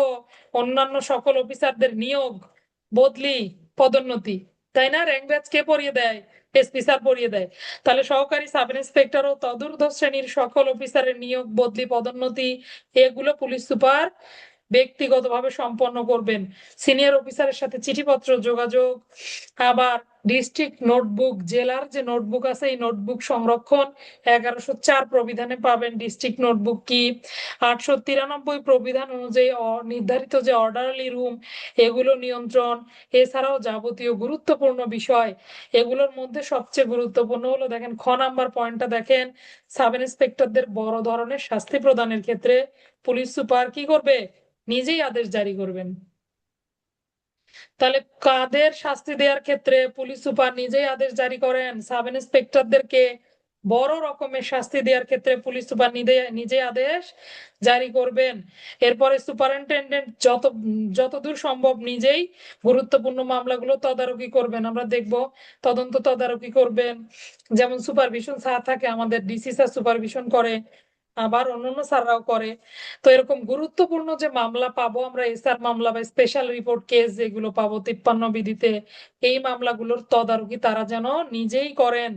অন্যান্য সকল অফিসারদের নিয়োগ, বদলি, পদোন্নতি, তাই না? র্যাঙ্ক ব্যাচ কে পরিয়ে দেয়? এসপি স্যার পরিয়ে দেয়। তাহলে সহকারী সাব ইন্সপেক্টর ও তদূর্ধ্ব শ্রেণীর সকল অফিসারের নিয়োগ, বদলি, পদোন্নতি, এগুলো পুলিশ সুপার ব্যক্তিগতভাবে সম্পন্ন করবেন। সিনিয়র অফিসারের সাথে চিঠিপত্র যোগাযোগ, আবার ডিস্ট্রিক্ট নোটবুক, জেলার যে নোটবুক আছে এই নোটবুক সংরক্ষণ, 1104 প্রবিধানে পাবেন ডিস্ট্রিক্ট নোটবুক কি। 893 প্রবিধান অনুযায়ী নির্ধারিত যে অর্ডারলি রুম, এগুলো নিয়ন্ত্রণ। এছাড়াও যাবতীয় গুরুত্বপূর্ণ বিষয়, এগুলোর মধ্যে সবচেয়ে গুরুত্বপূর্ণ হলো, দেখেন খ নাম্বার পয়েন্টটা দেখেন, সাব ইন্সপেক্টরদের বড় ধরনের শাস্তি প্রদানের ক্ষেত্রে পুলিশ সুপার কি করবে? নিজেই আদেশ জারি করবেন। তাহলে কাদের শাস্তি দেওয়ার ক্ষেত্রে পুলিশ সুপার নিজেই আদেশ জারি করেন? সাব ইন্সপেক্টরদেরকে বড় রকমের শাস্তি দেওয়ার ক্ষেত্রে পুলিশ সুপার নিজে আদেশ জারি করবেন। এরপরে সুপারিনটেন্ডেন্ট যতদূর সম্ভব নিজেই গুরুত্বপূর্ণ মামলাগুলো তদারকি করবেন। আমরা দেখব তদন্ত তদারকি করবেন। যেমন সুপারভিশন স্যার থাকে আমাদের, ডিসি স্যার সুপারভিশন করে, আবার অন্যান্য স্যাররাও করে। তো এরকম গুরুত্বপূর্ণ যে মামলা পাবো আমরা, এসআর মামলা বা স্পেশাল রিপোর্ট কেস যেগুলো পাবো 53 বিধিতে, এই মামলাগুলোর তদারকি তারা যেন নিজেই করেন।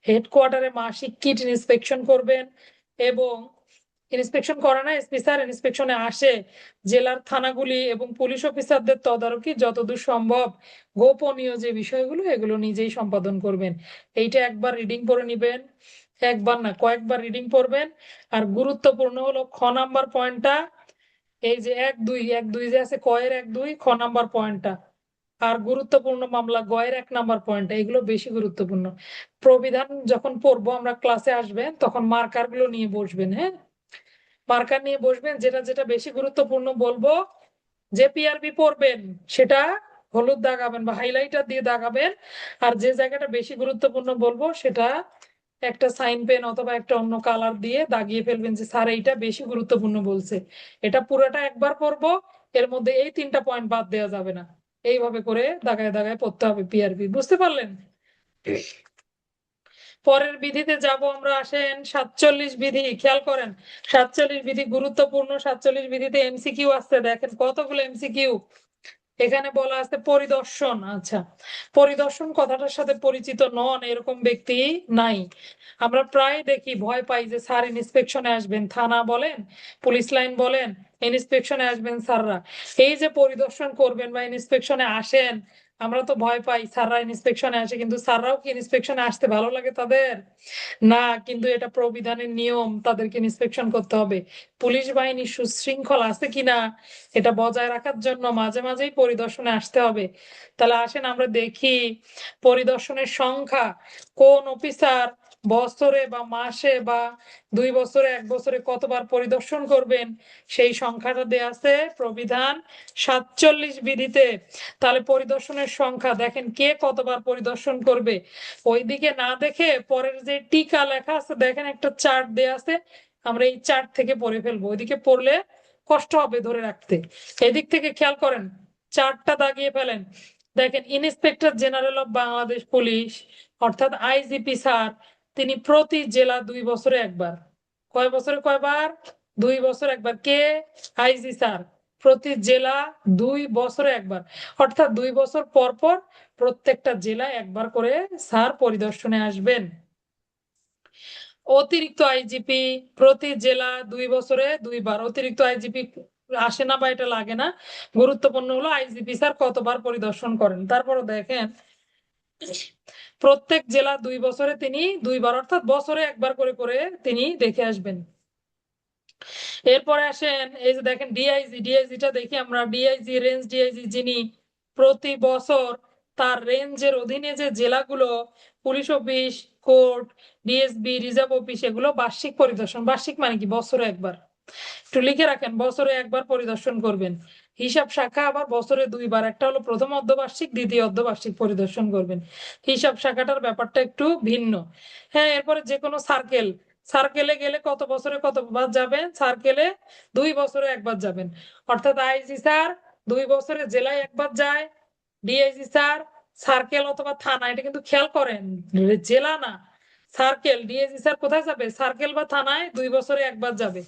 হেডকোয়ার্টারে মাসিক কিট ইন্সপেকশন করবেন, এবং ইন্সপেকশন করে না এসপি স্যার, ইন্সপেকশনে আসে জেলার থানাগুলি এবং পুলিশ অফিসারদের তদারকি যতদূর সম্ভব গোপনীয় যে বিষয়গুলো এগুলো নিজেই সম্পাদন করবেন। এইটা একবার রিডিং করে নিবেন, একবার না কয়েকবার রিডিং পড়বেন। আর গুরুত্বপূর্ণ হলো খ নাম্বার পয়েন্টটা, এই যে 1-2 যে আছে, ক এর 1-2 খ নাম্বার পয়েন্টটা, আর গুরুত্বপূর্ণ মামলা গ এর 1 নাম্বার পয়েন্টটা, এগুলো বেশি গুরুত্বপূর্ণ। প্রবিধান যখন পড়বো আমরা ক্লাসে আসবেন তখন মার্কার গুলো নিয়ে বসবেন, হ্যাঁ, মার্কার নিয়ে বসবেন, যেটা যেটা বেশি গুরুত্বপূর্ণ বলবো, যে পিআরবি পড়বেন সেটা হলুদ দাগাবেন বা হাইলাইটার দিয়ে দাগাবেন, আর যে জায়গাটা বেশি গুরুত্বপূর্ণ বলবো সেটা একটা সাইন পেন অথবা একটা অন্য কালার দিয়ে দাগিয়ে ফেলবেন যে স্যার এইটা বেশি গুরুত্বপূর্ণ বলছে। এটা পুরোটা একবার পড়বো, এর মধ্যে এই 3টা পয়েন্ট বাদ দেওয়া যাবে না। এইভাবে করে দাগায় দাগায় পড়তে হবে পিআরবি, বুঝতে পারলেন? পরের বিধিতে যাব আমরা, আসেন 47 বিধি, খেয়াল করেন 47 বিধি গুরুত্বপূর্ণ। 47 বিধিতে এমসিকিউ আসছে, দেখেন কতগুলো এমসিকিউ। এখানে বলা আছে পরিদর্শন। আচ্ছা, পরিদর্শন কথাটার সাথে পরিচিত নন এরকম ব্যক্তি নাই। আমরা প্রায় দেখি, ভয় পাই যে স্যার ইন্সপেকশনে আসবেন, থানা বলেন, পুলিশ লাইন বলেন, ইন্সপেকশনে আসবেন স্যাররা। এই যে পরিদর্শন করবেন বা ইন্সপেকশনে আসেন, আমরা তো ভয় পাই স্যাররা ইন্সপেকশনে আসে, কিন্তু স্যাররাও কি ইন্সপেকশনে আসতে ভালো লাগে তাদের? না, কিন্তু এটা প্রবিধানের নিয়ম, তাদেরকে ইন্সপেকশন করতে হবে। পুলিশ বাহিনী সুশৃঙ্খল আছে কিনা এটা বজায় রাখার জন্য মাঝে মাঝেই পরিদর্শনে আসতে হবে। তাহলে আসেন আমরা দেখি পরিদর্শনের সংখ্যা, কোন অফিসার বছরে বা মাসে বা 2 বছরে 1 বছরে কতবার পরিদর্শন করবেন সেই সংখ্যাটা দেয়া আছে প্রবিধান 47 বিধিতে। তাহলে পরিদর্শনের সংখ্যা দেখেন কে কতবার পরিদর্শন করবে, ওইদিকে না দেখে পরের যে টিকা লেখা আছে দেখেন একটা চার্ট দেয়া আছে, আমরা এই চার্ট থেকে পড়ে ফেলবো, ওইদিকে পড়লে কষ্ট হবে ধরে রাখতে। এদিক থেকে খেয়াল করেন, চার্টটা দাগিয়ে ফেলেন। দেখেন inspector general of Bangladesh police অর্থাৎ আইজিপি স্যার, তিনি প্রতি জেলা 2 বছরে একবার। কয় বছরে কয়বার? 2 বছরে একবার। কে? IG sir. প্রতি জেলা 2 বছরে একবার, অর্থাৎ 2 বছর পর পর প্রত্যেকটা জেলায় একবার করে স্যার পরিদর্শনে আসবেন। অতিরিক্ত আইজিপি প্রতি জেলা 2 বছরে 2বার। অতিরিক্ত আইজিপি আসে না বা এটা লাগে না, গুরুত্বপূর্ণ হলো আইজিপি স্যার কতবার পরিদর্শন করেন। তারপরে দেখেন প্রত্যেক জেলা 2 বছরে তিনি 2বার, অর্থাৎ বছরে একবার করে করে তিনি দেখে আসবেন। এরপরে আসেন এই যে দেখেন ডিআইজি, ডিআইজিটা দেখি আমরা। ডিআইজি রেঞ্জ ডিআইজি যিনি প্রতি বছর তার রেঞ্জের অধীনে যে জেলাগুলো, police office, court, DSB, reserve office, এগুলো বার্ষিক পরিদর্শন। বার্ষিক মানে কি? বছরে একবার। একটু লিখে রাখেন, বছরে একবার পরিদর্শন করবেন। হিসাব শাখা আবার বছরে 2বার, একটা হলো প্রথম অর্ধবার্ষিক, দ্বিতীয় অর্ধবার্ষিক পরিদর্শন করবেন। হিসাব শাখাটার ব্যাপারটা একটু ভিন্ন। হ্যাঁ, এরপরে যে কোনো সার্কেল, সার্কেলে গেলে কত বছরে কতবার যাবেন? সার্কেলে 2 বছরে একবার যাবেন। অর্থাৎ আইজি স্যার 2 বছরে জেলায় একবার যায়, ডিআইজি স্যার সার্কেল অথবা থানা, এটা কিন্তু খেয়াল করেন, জেলা না সার্কেল। ডিআইজি স্যার কোথায় যাবে? সার্কেল বা থানায় 2 বছরে একবার যাবে।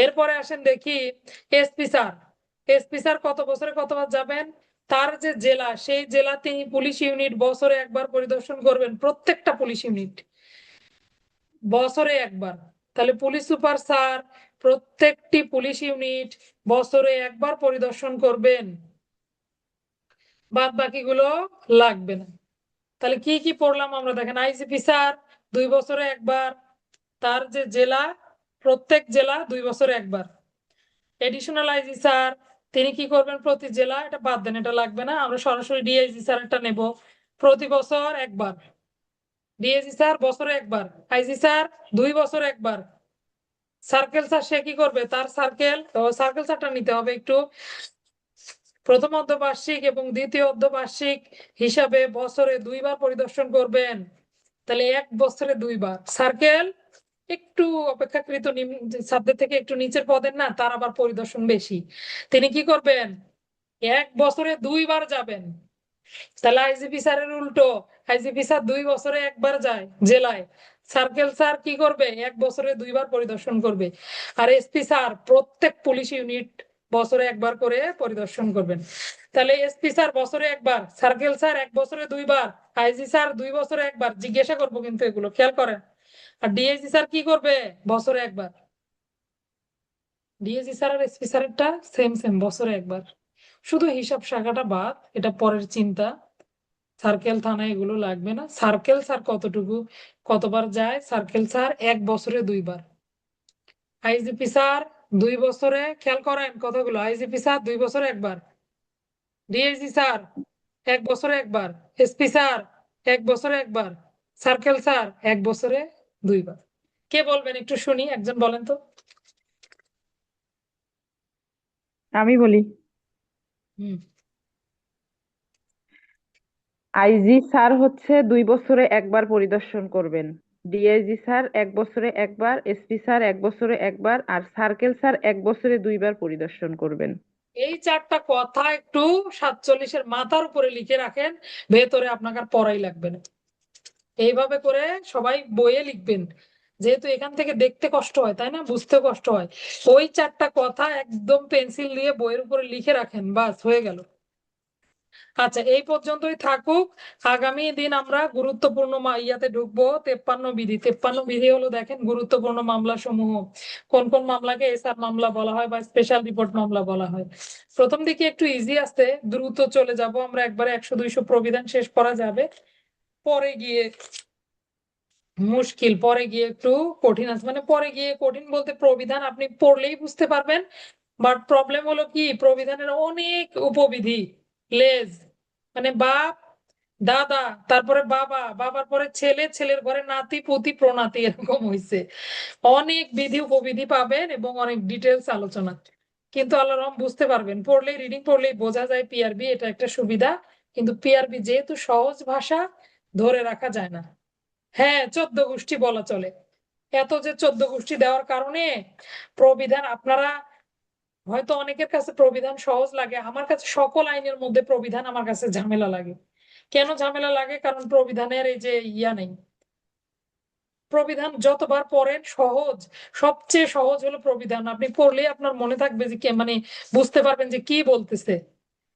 এরপরে আসেন দেখি এসপি স্যার। এসপি স্যার কত বছরে কতবার যাবেন? তার যে জেলা, সেই জেলা তিনি পুলিশ ইউনিট বছরে একবার পরিদর্শন করবেন, প্রত্যেকটা পুলিশ ইউনিট বছরে একবার। তাহলে পুলিশ সুপার স্যার প্রত্যেকটি পুলিশ ইউনিট বছরে একবার পরিদর্শন করবেন, বাদ বাকিগুলো লাগবে না। তাহলে কি কি পড়লাম আমরা? দেখেন আইজিপি স্যার 2 বছরে একবার, তার যে জেলা প্রত্যেক জেলা 2 বছরে একবার। এডিশনাল আইজি স্যার তিনি কি করবেন? প্রতি জেলা, এটা বাদ দেন, এটা লাগবে না, আমরা সরাসরি ডিআইজি স্যারটা নেব, প্রতি বছর একবার। ডিআইজি স্যার বছরে একবার, আইজি স্যার 2 বছরে একবার। সার্কেল স্যার সে কি করবে? তার সার্কেল, সার্কেল স্যারটা নিতে হবে একটু, প্রথম অর্ধবার্ষিক এবং দ্বিতীয় অর্ধবার্ষিক হিসাবে বছরে 2বার পরিদর্শন করবেন। তাহলে 1 বছরে 2বার। সার্কেল একটু অপেক্ষাকৃত সাবজেক্ট থেকে একটু নিচের পদের না, তার আবার পরিদর্শন বেশি, তিনি কি করবেন? 1 বছরে 2বার যাবেন। তাহলে আইজিপি স্যারের উল্টো, আইজিপি স্যার 2 বছরে একবার যায় জেলায়, সার্কেল স্যার কি করবে? 1 বছরে 2বার পরিদর্শন করবে। আর এসপি স্যার প্রত্যেক পুলিশ ইউনিট বছরে একবার করে পরিদর্শন করবেন। তাহলে এসপি স্যার বছরে একবার, সার্কেল স্যার 1 বছরে 2বার, আইজি স্যার 2 বছরে একবার। জিজ্ঞাসা করবো কিন্তু, এগুলো খেয়াল করেন। আর ডিআইজি স্যার কি করবে? বছরে একবার। ডিএসি স্যার আর এসপি স্যারেরটা সেম সেম, বছরে একবার। শুধু হিসাব শাখাটা বাদ, এটা পরের চিন্তা। সার্কেল থানা এগুলো লাগবে না। সার্কেল স্যার কতটুকু কতবার যায়? সার্কেল স্যার 1 বছরে 2বার। আইজিপি স্যার 2 বছরে, খেয়াল করেন কথাগুলো, আইজিপি স্যার 2 বছরে একবার, ডিআইজি স্যার 1 বছরে একবার, এসপি স্যার 1 বছরে একবার, সার্কেল স্যার 1 বছরে 2বার। কে বলবেন একটু শুনি, একজন বলেন তো।
আমি বলি।
হুম।
আইজি স্যার হচ্ছে 2 বছরে একবার পরিদর্শন করবেন, ডিআইজি স্যার 1 বছরে একবার, এসপি স্যার 1 বছরে একবার, আর সার্কেল স্যার 1 বছরে 2বার পরিদর্শন করবেন।
এই 4টা কথা একটু 47-এর মাথার উপরে লিখে রাখেন, ভেতরে আপনাকে আর পড়াই লাগবে না। এইভাবে করে সবাই বইয়ে লিখবেন, যেহেতু এখান থেকে দেখতে কষ্ট হয় তাই না, বুঝতে কষ্ট হয়। ওই 4টা কথা একদম পেন্সিল দিয়ে বইয়ের উপরে লিখে রাখেন, বাস হয়ে গেল। আচ্ছা, এই পর্যন্তই থাকুক। আগামী দিন আমরা গুরুত্বপূর্ণ ইয়াতে ঢুকবো। 53 বিধি হলো, দেখেন, গুরুত্বপূর্ণ মামলা সমূহ। কোন কোন মামলাকে এসআর মামলা বলা হয় বা স্পেশাল রিপোর্ট মামলা বলা হয়। প্রথম দিকে একটু ইজি আসতে দ্রুত চলে যাব আমরা, একবারে 100-200 প্রবিধান শেষ করা যাবে। পরে গিয়ে মুশকিল, পরে গিয়ে একটু কঠিন আছে, মানে পরে গিয়ে কঠিন বলতে প্রবিধান আপনি পড়লেই বুঝতে পারবেন। বাট প্রবলেম হলো কি, প্রবিধানের অনেক উপবিধি। লেজ মানে বাপ, দাদা, তারপরে বাবা, বাবার পরে ছেলে, ছেলের ঘরে নাতি পুতি প্রনাতি, এরকম হইছে। অনেক বিধি উপবিধি পাবেন এবং অনেক ডিটেলস আলোচনা। কিন্তু আল্লাহ রহম বুঝতে পারবেন, পড়লেই, রিডিং পড়লেই বোঝা যায় পিআরবি, এটা একটা সুবিধা। কিন্তু পিআরবি যেহেতু সহজ ভাষা, ধরে রাখা যায় না। হ্যাঁ, 14 গোষ্ঠী বলা চলে। এত যে 14 গোষ্ঠী দেওয়ার কারণে প্রবিধান, আপনারা হয়তো অনেকের কাছে প্রবিধান সহজ লাগে, আমার কাছে সকল আইনের মধ্যে প্রবিধান আমার কাছে ঝামেলা লাগে। কেন ঝামেলা লাগে? কারণ প্রবিধানের এই যে ইয়া নেই। প্রবিধান যতবার পড়েন সহজ, সবচেয়ে সহজ হলো প্রবিধান। আপনি পড়লেই আপনার মনে থাকবে যে মানে বুঝতে পারবেন যে কি বলতেছে,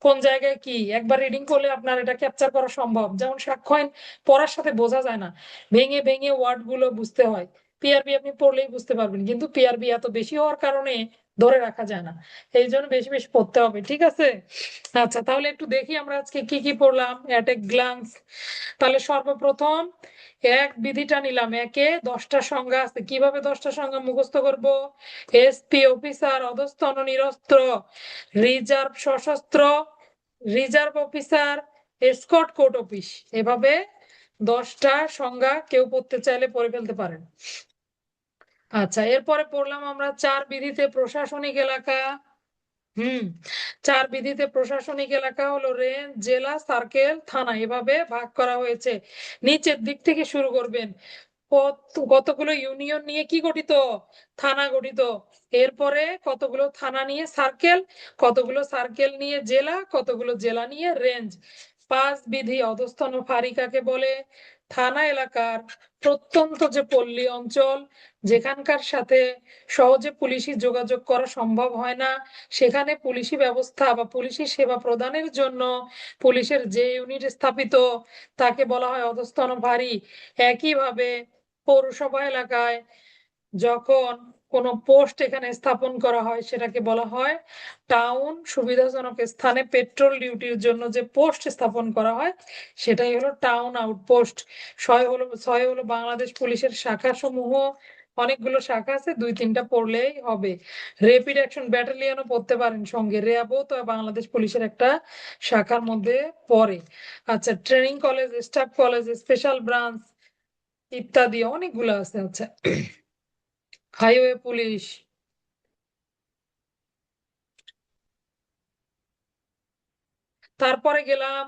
কোন জায়গায় কি। একবার রিডিং করলে আপনার এটা ক্যাপচার করা সম্ভব। যেমন সাক্ষ্য আইন পড়ার সাথে বোঝা যায় না, ভেঙে ভেঙে ওয়ার্ড গুলো বুঝতে হয়। পিআরবি আপনি পড়লেই বুঝতে পারবেন, কিন্তু পিআরবি এত বেশি হওয়ার কারণে ধরে রাখা যায় না। এই জন্য বেশি বেশি পড়তে হবে, ঠিক আছে? আচ্ছা, তাহলে একটু দেখি আমরা আজকে কি কি পড়লাম এট এ গ্লান্স। তাহলে সর্বপ্রথম এক বিধিটা নিলাম, একে 10টা সংজ্ঞা আছে। কিভাবে 10টা সংজ্ঞা মুখস্থ করব? এসপি অফিসার, অধস্তন নিরস্ত্র, রিজার্ভ সশস্ত্র, reserve officer, escort court office, এভাবে 10টা সংজ্ঞা কেউ পড়তে চাইলে পড়ে ফেলতে পারেন। আচ্ছা, এরপরে পড়লাম আমরা 4 বিধিতে প্রশাসনিক এলাকা। হুম, 4 বিধিতে প্রশাসনিক এলাকা হলো রেঞ্জ, জেলা, সার্কেল, থানা, এভাবে ভাগ করা হয়েছে। নিচের দিক থেকে শুরু করবেন। কতগুলো ইউনিয়ন নিয়ে কি গঠিত? থানা গঠিত। এরপরে কতগুলো থানা নিয়ে সার্কেল, কতগুলো সার্কেল নিয়ে জেলা, কতগুলো জেলা নিয়ে রেঞ্জ। 5 বিধি অধস্তন ফাঁড়ি কাকে বলে? থানা এলাকার প্রত্যন্ত যে পল্লী অঞ্চল, যেখানকার সাথে সহজে পুলিশি যোগাযোগ করা সম্ভব হয় না, সেখানে পুলিশি ব্যবস্থা বা পুলিশি সেবা প্রদানের জন্য পুলিশের যে ইউনিট স্থাপিত, তাকে বলা হয় অধস্তন ফাঁড়ি। একইভাবে পৌরসভা এলাকায় যখন কোনো পোস্ট এখানে স্থাপন করা হয়, সেটাকে বলা হয় টাউন। সুবিধাজনক স্থানে পেট্রোল ডিউটির জন্য যে পোস্ট স্থাপন করা হয়, সেটাই হলো টাউন আউটপোস্ট। 6 হলো বাংলাদেশ পুলিশের শাখা সমূহ। অনেকগুলো শাখা আছে, 2-3টা পড়লেই হবে। র্যাপিড অ্যাকশন ব্যাটালিয়নও পড়তে পারেন সঙ্গে, র্যাবও তো বাংলাদেশ পুলিশের একটা শাখার মধ্যে পড়ে। আচ্ছা, training college, staff college, special branch ইত্যাদি অনেকগুলো আছে। আচ্ছা, হাইওয়ে পুলিশ। তারপরে গেলাম,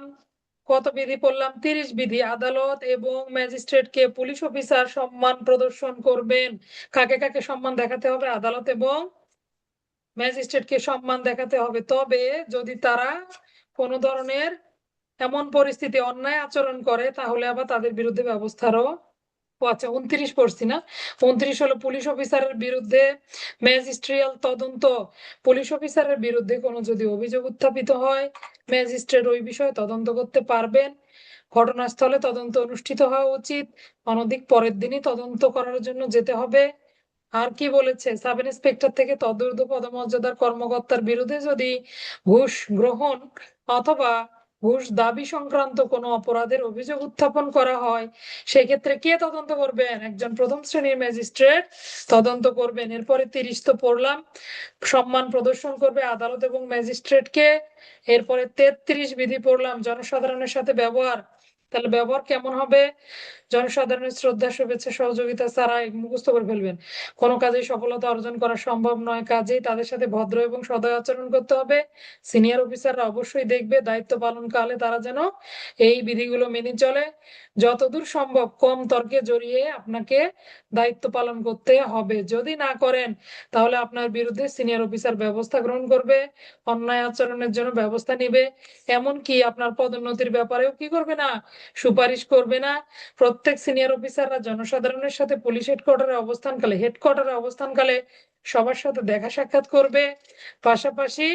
কত বিধি পড়লাম? 30 বিধি। আদালত এবং ম্যাজিস্ট্রেটকে পুলিশ অফিসার সম্মান প্রদর্শন করবেন। কাকে কাকে সম্মান দেখাতে হবে? আদালত এবং ম্যাজিস্ট্রেটকে সম্মান দেখাতে হবে। তবে যদি তারা কোনো ধরনের এমন পরিস্থিতি অন্যায় আচরণ করে, তাহলে আবার তাদের বিরুদ্ধে ব্যবস্থারও। ও আচ্ছা, 29 পড়ছি না? 29 হলো পুলিশ অফিসারের বিরুদ্ধে ম্যাজিস্ট্রিয়াল তদন্ত। পুলিশ অফিসারের বিরুদ্ধে কোনো যদি অভিযোগ উত্থাপিত হয়, ম্যাজিস্ট্রেট ওই বিষয়ে তদন্ত করতে পারবেন। ঘটনাস্থলে তদন্ত অনুষ্ঠিত হওয়া উচিত, অনধিক পরের দিনই তদন্ত করার জন্য যেতে হবে। আর কি বলেছে? সাব ইন্সপেক্টর থেকে তদূর্ধ্ব পদমর্যাদার কর্মকর্তার বিরুদ্ধে যদি ঘুষ গ্রহণ অথবা ঘুষ দাবি সংক্রান্ত কোনো অপরাধের অভিযোগ উত্থাপন করা হয়, সেক্ষেত্রে কে তদন্ত করবেন? একজন প্রথম শ্রেণীর ম্যাজিস্ট্রেট তদন্ত করবেন। এরপরে 30 তো পড়লাম, সম্মান প্রদর্শন করবে আদালত এবং ম্যাজিস্ট্রেটকে। এরপরে 33 বিধি পড়লাম, জনসাধারণের সাথে ব্যবহার। তাহলে ব্যবহার কেমন হবে? জনসাধারণের শ্রদ্ধা, শুভেচ্ছা, সহযোগিতা ছাড়া মুখস্থ করে ফেলবেন। কোনো কাজে সফলতা অর্জন করা সম্ভব নয়, কাজেই তাদের সাথে ভদ্র এবং সদয় আচরণ করতে হবে। সিনিয়র অফিসাররা অবশ্যই দেখবে দায়িত্ব পালন কালে তারা যেন এই বিধিগুলো মেনে চলে। যতদূর সম্ভব কম তর্কে জড়িয়ে আপনাকে দায়িত্ব পালন করতে হবে। যদি না করেন, তাহলে আপনার বিরুদ্ধে সিনিয়র অফিসার ব্যবস্থা গ্রহণ করবে, অন্যায় আচরণের জন্য ব্যবস্থা নিবে। এমনকি আপনার পদোন্নতির ব্যাপারেও কি করবে না? সুপারিশ করবে না। প্রত্যেক সিনিয়র অফিসাররা জনসাধারণের সাথে পুলিশ হেডকোয়ার্টারে অবস্থানকালে সবার সাথে দেখা সাক্ষাৎ করবে। পাশাপাশি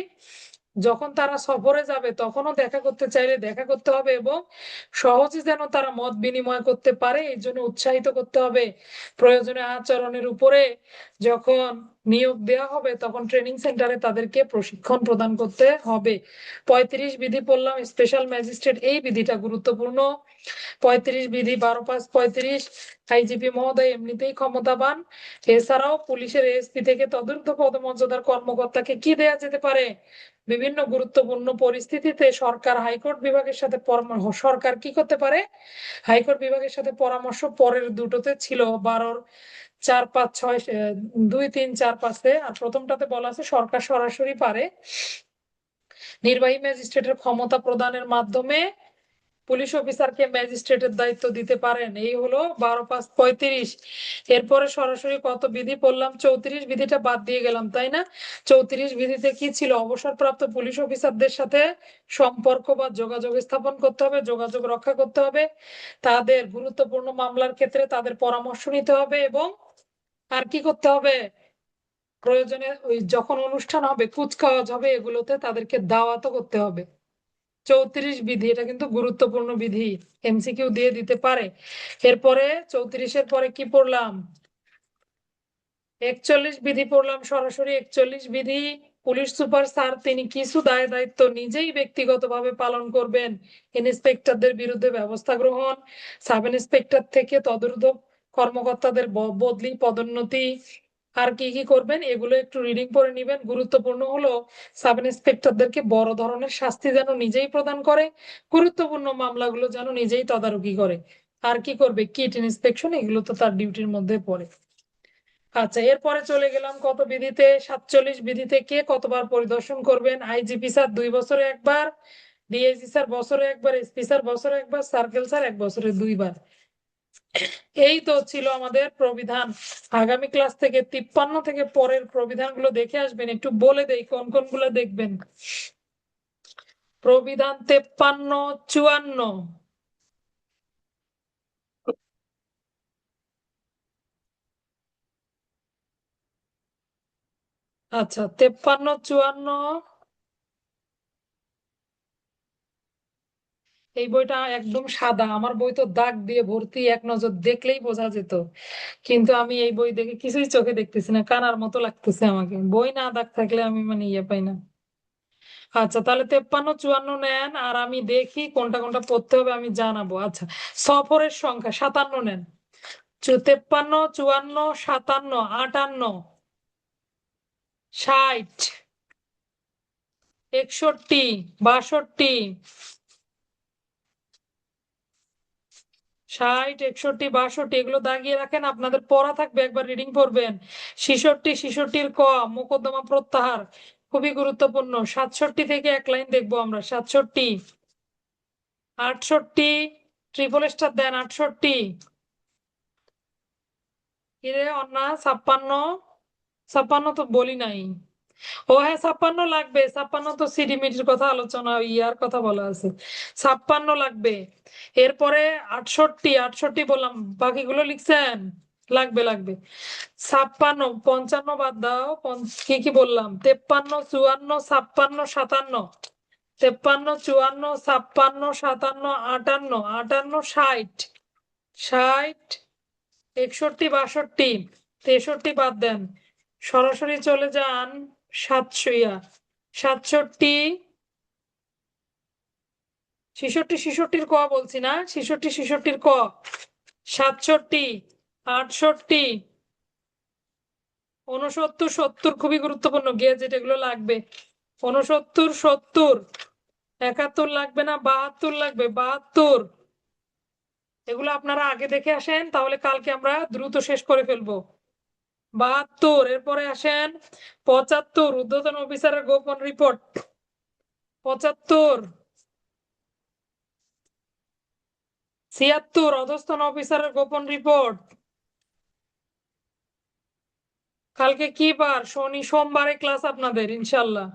যখন তারা সফরে যাবে তখনও দেখা করতে চাইলে দেখা করতে হবে, এবং সহজে যেন তারা মত বিনিময় করতে পারে এই জন্য উৎসাহিত করতে হবে। প্রয়োজনে আচরণের উপরে যখন নিয়োগ দেওয়া হবে তখন ট্রেনিং সেন্টারে তাদেরকে প্রশিক্ষণ প্রদান করতে হবে। 35 বিধি পড়লাম, স্পেশাল ম্যাজিস্ট্রেট, এই বিধিটা গুরুত্বপূর্ণ। 35 বিধি 12/5/35, আইজিপি মহোদয় এমনিতেই ক্ষমতাবান। এছাড়াও পুলিশের এসপি থেকে তদূর্ধ্ব পদমর্যাদার কর্মকর্তাকে কি দেয়া যেতে পারে? বিভিন্ন গুরুত্বপূর্ণ পরিস্থিতিতে সরকার হাইকোর্ট বিভাগের সাথে সরকার কি করতে পারে? হাইকোর্ট বিভাগের সাথে পরামর্শ পরের দুটোতে ছিল 12-4-5-6, 2-3-4-5-এ। আর প্রথমটাতে বলা আছে সরকার সরাসরি পারে নির্বাহী ম্যাজিস্ট্রেটের ক্ষমতা প্রদানের মাধ্যমে পুলিশ অফিসারকে ম্যাজিস্ট্রেটের দায়িত্ব দিতে পারেন। এই হলো 12/5/35। এরপরে সরাসরি কত বিধি পড়লাম? 34 বিধিটা বাদ দিয়ে গেলাম, তাই না? 34 বিধিতে কি ছিল? অবসরপ্রাপ্ত পুলিশ অফিসারদের সাথে সম্পর্ক বা যোগাযোগ স্থাপন করতে হবে, যোগাযোগ রক্ষা করতে হবে, তাদের গুরুত্বপূর্ণ মামলার ক্ষেত্রে তাদের পরামর্শ নিতে হবে, এবং আর কি করতে হবে? প্রয়োজনে ওই যখন অনুষ্ঠান হবে, কুচকাওয়াজ হবে, এগুলোতে তাদেরকে দাওয়াতও করতে হবে। 34 বিধি, এটা কিন্তু গুরুত্বপূর্ণ বিধি, এমসিকিউ দিয়ে দিতে পারে। এরপরে 34-এর পরে কি পড়লাম? 41 বিধি পড়লাম সরাসরি। 41 বিধি, পুলিশ সুপার স্যার তিনি কিছু দায় দায়িত্ব নিজেই ব্যক্তিগতভাবে পালন করবেন। ইন্সপেক্টরদের বিরুদ্ধে ব্যবস্থা গ্রহণ, সাব ইন্সপেক্টর থেকে তদূর্ধ্ব কর্মকর্তাদের বদলি, পদোন্নতি, আর কি কি করবেন এগুলো একটু রিডিং করে নিবেন। গুরুত্বপূর্ণ হলো সাব ইন্সপেক্টরদেরকে বড় ধরনের শাস্তি যেন নিজেই প্রদান করে, গুরুত্বপূর্ণ মামলাগুলো যেন নিজেই তদারকি করে। আর কি করবে? কিট ইন্সপেকশন, এগুলো তো তার ডিউটির মধ্যে পড়ে। আচ্ছা, এরপরে চলে গেলাম কত বিধিতে? 47 বিধিতে কে কতবার পরিদর্শন করবেন? আইজিপি স্যার 2 বছরে একবার, ডিআইজি স্যার বছরে একবার, এসপি স্যার বছরে একবার, সার্কেল স্যার 1 বছরে 2 বার। এই তো ছিল আমাদের প্রবিধান। আগামী ক্লাস থেকে 53 থেকে পরের প্রবিধানগুলো দেখে আসবেন। একটু বলে দেই কোন কোন গুলো দেখবেন। প্রবিধান 53-54। আচ্ছা, 53-54, এই বইটা একদম সাদা, আমার বই তো দাগ দিয়ে ভর্তি, এক নজর দেখলেই বোঝা যেত। কিন্তু আমি এই বই দেখে কিছুই চোখে দেখতেছি না, কানার মতো লাগতেছে আমাকে। বই না দাগ থাকলে আমি মানে ইয়ে পাই না। আচ্ছা, তাহলে 53-54 নেন, আর আমি দেখি কোনটা কোনটা পড়তে হবে আমি জানাবো। আচ্ছা, সফরের সংখ্যা 57 নেন। 53-54-57, 58, 60, 61, 62, 60, 61, 62, এগুলো দাগিয়ে রাখেন, আপনাদের পড়া থাকবে, একবার রিডিং পড়বেন। 66, 66-র ক, মোকদ্দমা প্রত্যাহার, খুবই গুরুত্বপূর্ণ। 67 থেকে এক লাইন দেখবো আমরা। 67, 68, ট্রিপল স্টার দেন। 68, কিরে অন্না? 56, 56 তো বলি নাই। ও হ্যাঁ, 56 লাগবে। 56 তো সিডিমিডির কথা আলোচনা, ইয়ার কথা বলা আছে। 56 লাগবে। এরপরে 68, 68 বললাম, বাকিগুলো লিখছেন? লাগবে লাগবে। 56, 55 বাদ দাও। কি কি বললাম? 53, 54, 56, 57, 53, 54, 56, 57, 58, 58, 60, 60, 61, 62, 63 বাদ দেন, সরাসরি চলে যান 67, 66, 66-র ক বলছি না? 66, 66-র ক। 67, 68, 69, 70, খুবই গুরুত্বপূর্ণ, গেজেট এগুলো লাগবে। 69, 70, 71 লাগবে না, 72 লাগবে, 72। এগুলো আপনারা আগে দেখে আসেন, তাহলে কালকে আমরা দ্রুত শেষ করে ফেলবো। 72। এরপরে আসেন 75, ঊর্ধ্বতন অফিসারের গোপন রিপোর্ট। 75, 76, অধস্তন অফিসারের গোপন রিপোর্ট। কালকে কি বার? শনি, সোমবারে ক্লাস আপনাদের ইনশাল্লাহ।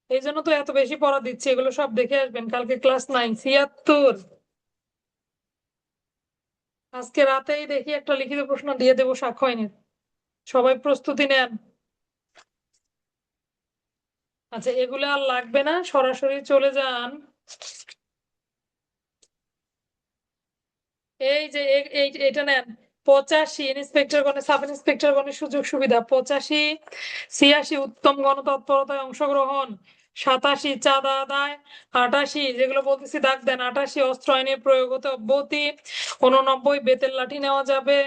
এই জন্য তো এত বেশি পড়া দিচ্ছি, এগুলো সব দেখে আসবেন, কালকে ক্লাস নাই। 76, আজকে রাতেই দেখি একটা লিখিত প্রশ্ন দিয়ে দেবো সাক্ষ্য আইনের। সবাই প্রস্তুতি নেন। আচ্ছা, এগুলো আর লাগবে না, সরাসরি চলে যান। এই যে এটা নেন। 85 ইন্সপেক্টর গণে সাব ইন্সপেক্টর গণের সুযোগ সুবিধা। 85, 86 উত্তম গণতৎপরতায় অংশগ্রহণ। 87 চাঁদা আদায়। 88 যেগুলো বলতেছি দাগ দেন। 88 অস্ত্র আইনের প্রয়োগ হতে অব্যাহতি। 89 বেতের লাঠি নেওয়া যাবে।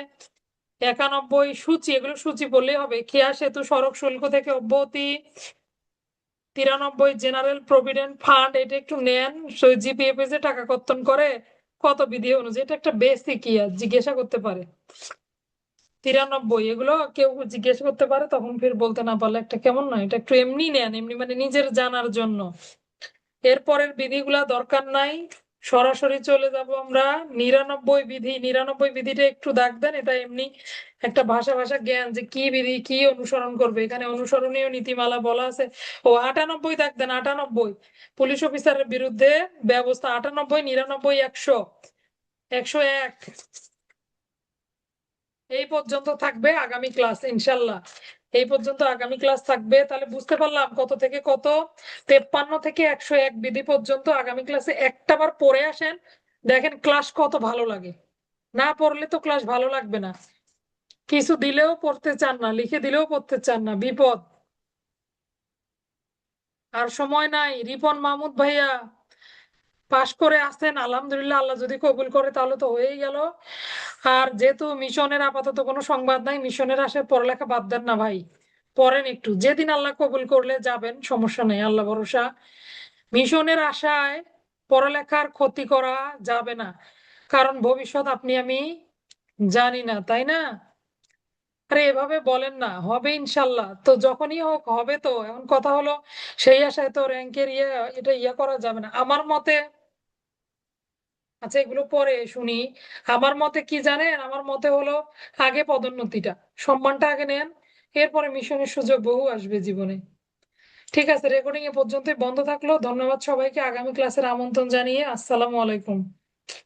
91 সূচি, এগুলো সূচি বললেই হবে। খেয়া সেতু সড়ক শুল্ক থেকে অব্যাহতি। 93 জেনারেল প্রভিডেন্ট ফান্ড, এটা একটু নেন। জিপিএফএস এ টাকা কর্তন করে কত বিধি অনুযায়ী, এটা একটা বেসিক ইয়া জিজ্ঞাসা করতে পারে। 93 এগুলো কেউ জিজ্ঞেস করতে পারে, তখন ফির বলতে না পারলে একটা কেমন নয়, এটা একটু এমনি নেন, এমনি মানে নিজের জানার জন্য। এরপরের বিধিগুলা দরকার নাই, সরাসরি চলে যাব আমরা। 99 বিধি, 99 বিধিটা একটু দাগ দেন। এটা এমনি একটা ভাষা ভাষা জ্ঞান যে কি বিধি কি অনুসরণ করবে, এখানে অনুসরণীয় নীতিমালা বলা আছে। ও 98 দাগ দেন। 98 পুলিশ অফিসারের বিরুদ্ধে ব্যবস্থা। 98, 99, 100, 101 এই পর্যন্ত থাকবে আগামী ক্লাস ইনশাল্লাহ। এই পর্যন্ত আগামী ক্লাস থাকবে, তাহলে বুঝতে পারলাম কত থেকে কত। 53 থেকে 101 বিধি পর্যন্ত আগামী ক্লাসে একটা বার পড়ে আসেন, দেখেন ক্লাস কত ভালো লাগে। না পড়লে তো ক্লাস ভালো লাগবে না। কিছু দিলেও পড়তে চান না, লিখে দিলেও পড়তে চান না, বিপদ। আর সময় নাই। রিপন মাহমুদ ভাইয়া পাশ করে আসছেন আলহামদুলিল্লাহ, আল্লাহ যদি কবুল করে তাহলে তো হয়েই গেল। আর যেহেতু মিশনের আপাতত কোনো সংবাদ নাই, মিশনের আশায় পড়ালেখা বাদ দেন না ভাই, পড়েন একটু। যেদিন আল্লাহ কবুল করলে যাবেন, সমস্যা নেই, আল্লাহ ভরসা। মিশনের আশায় পড়ালেখার ক্ষতি করা যাবে না, কারণ ভবিষ্যৎ আপনি আমি জানি না, তাই না? আরে এভাবে বলেন না, হবে ইনশাল্লাহ, তো যখনই হোক হবে। তো এখন কথা হলো, সেই আশায় তো র্যাঙ্কের এটা করা যাবে না আমার মতে। আচ্ছা, এগুলো পরে শুনি। আমার মতে কি জানেন, আমার মতে হলো আগে পদোন্নতিটা, সম্মানটা আগে নেন, এরপরে মিশনের সুযোগ বহু আসবে জীবনে। ঠিক আছে, রেকর্ডিং এ পর্যন্তই বন্ধ থাকলো। ধন্যবাদ সবাইকে, আগামী ক্লাসের আমন্ত্রণ জানিয়ে আসসালামু আলাইকুম।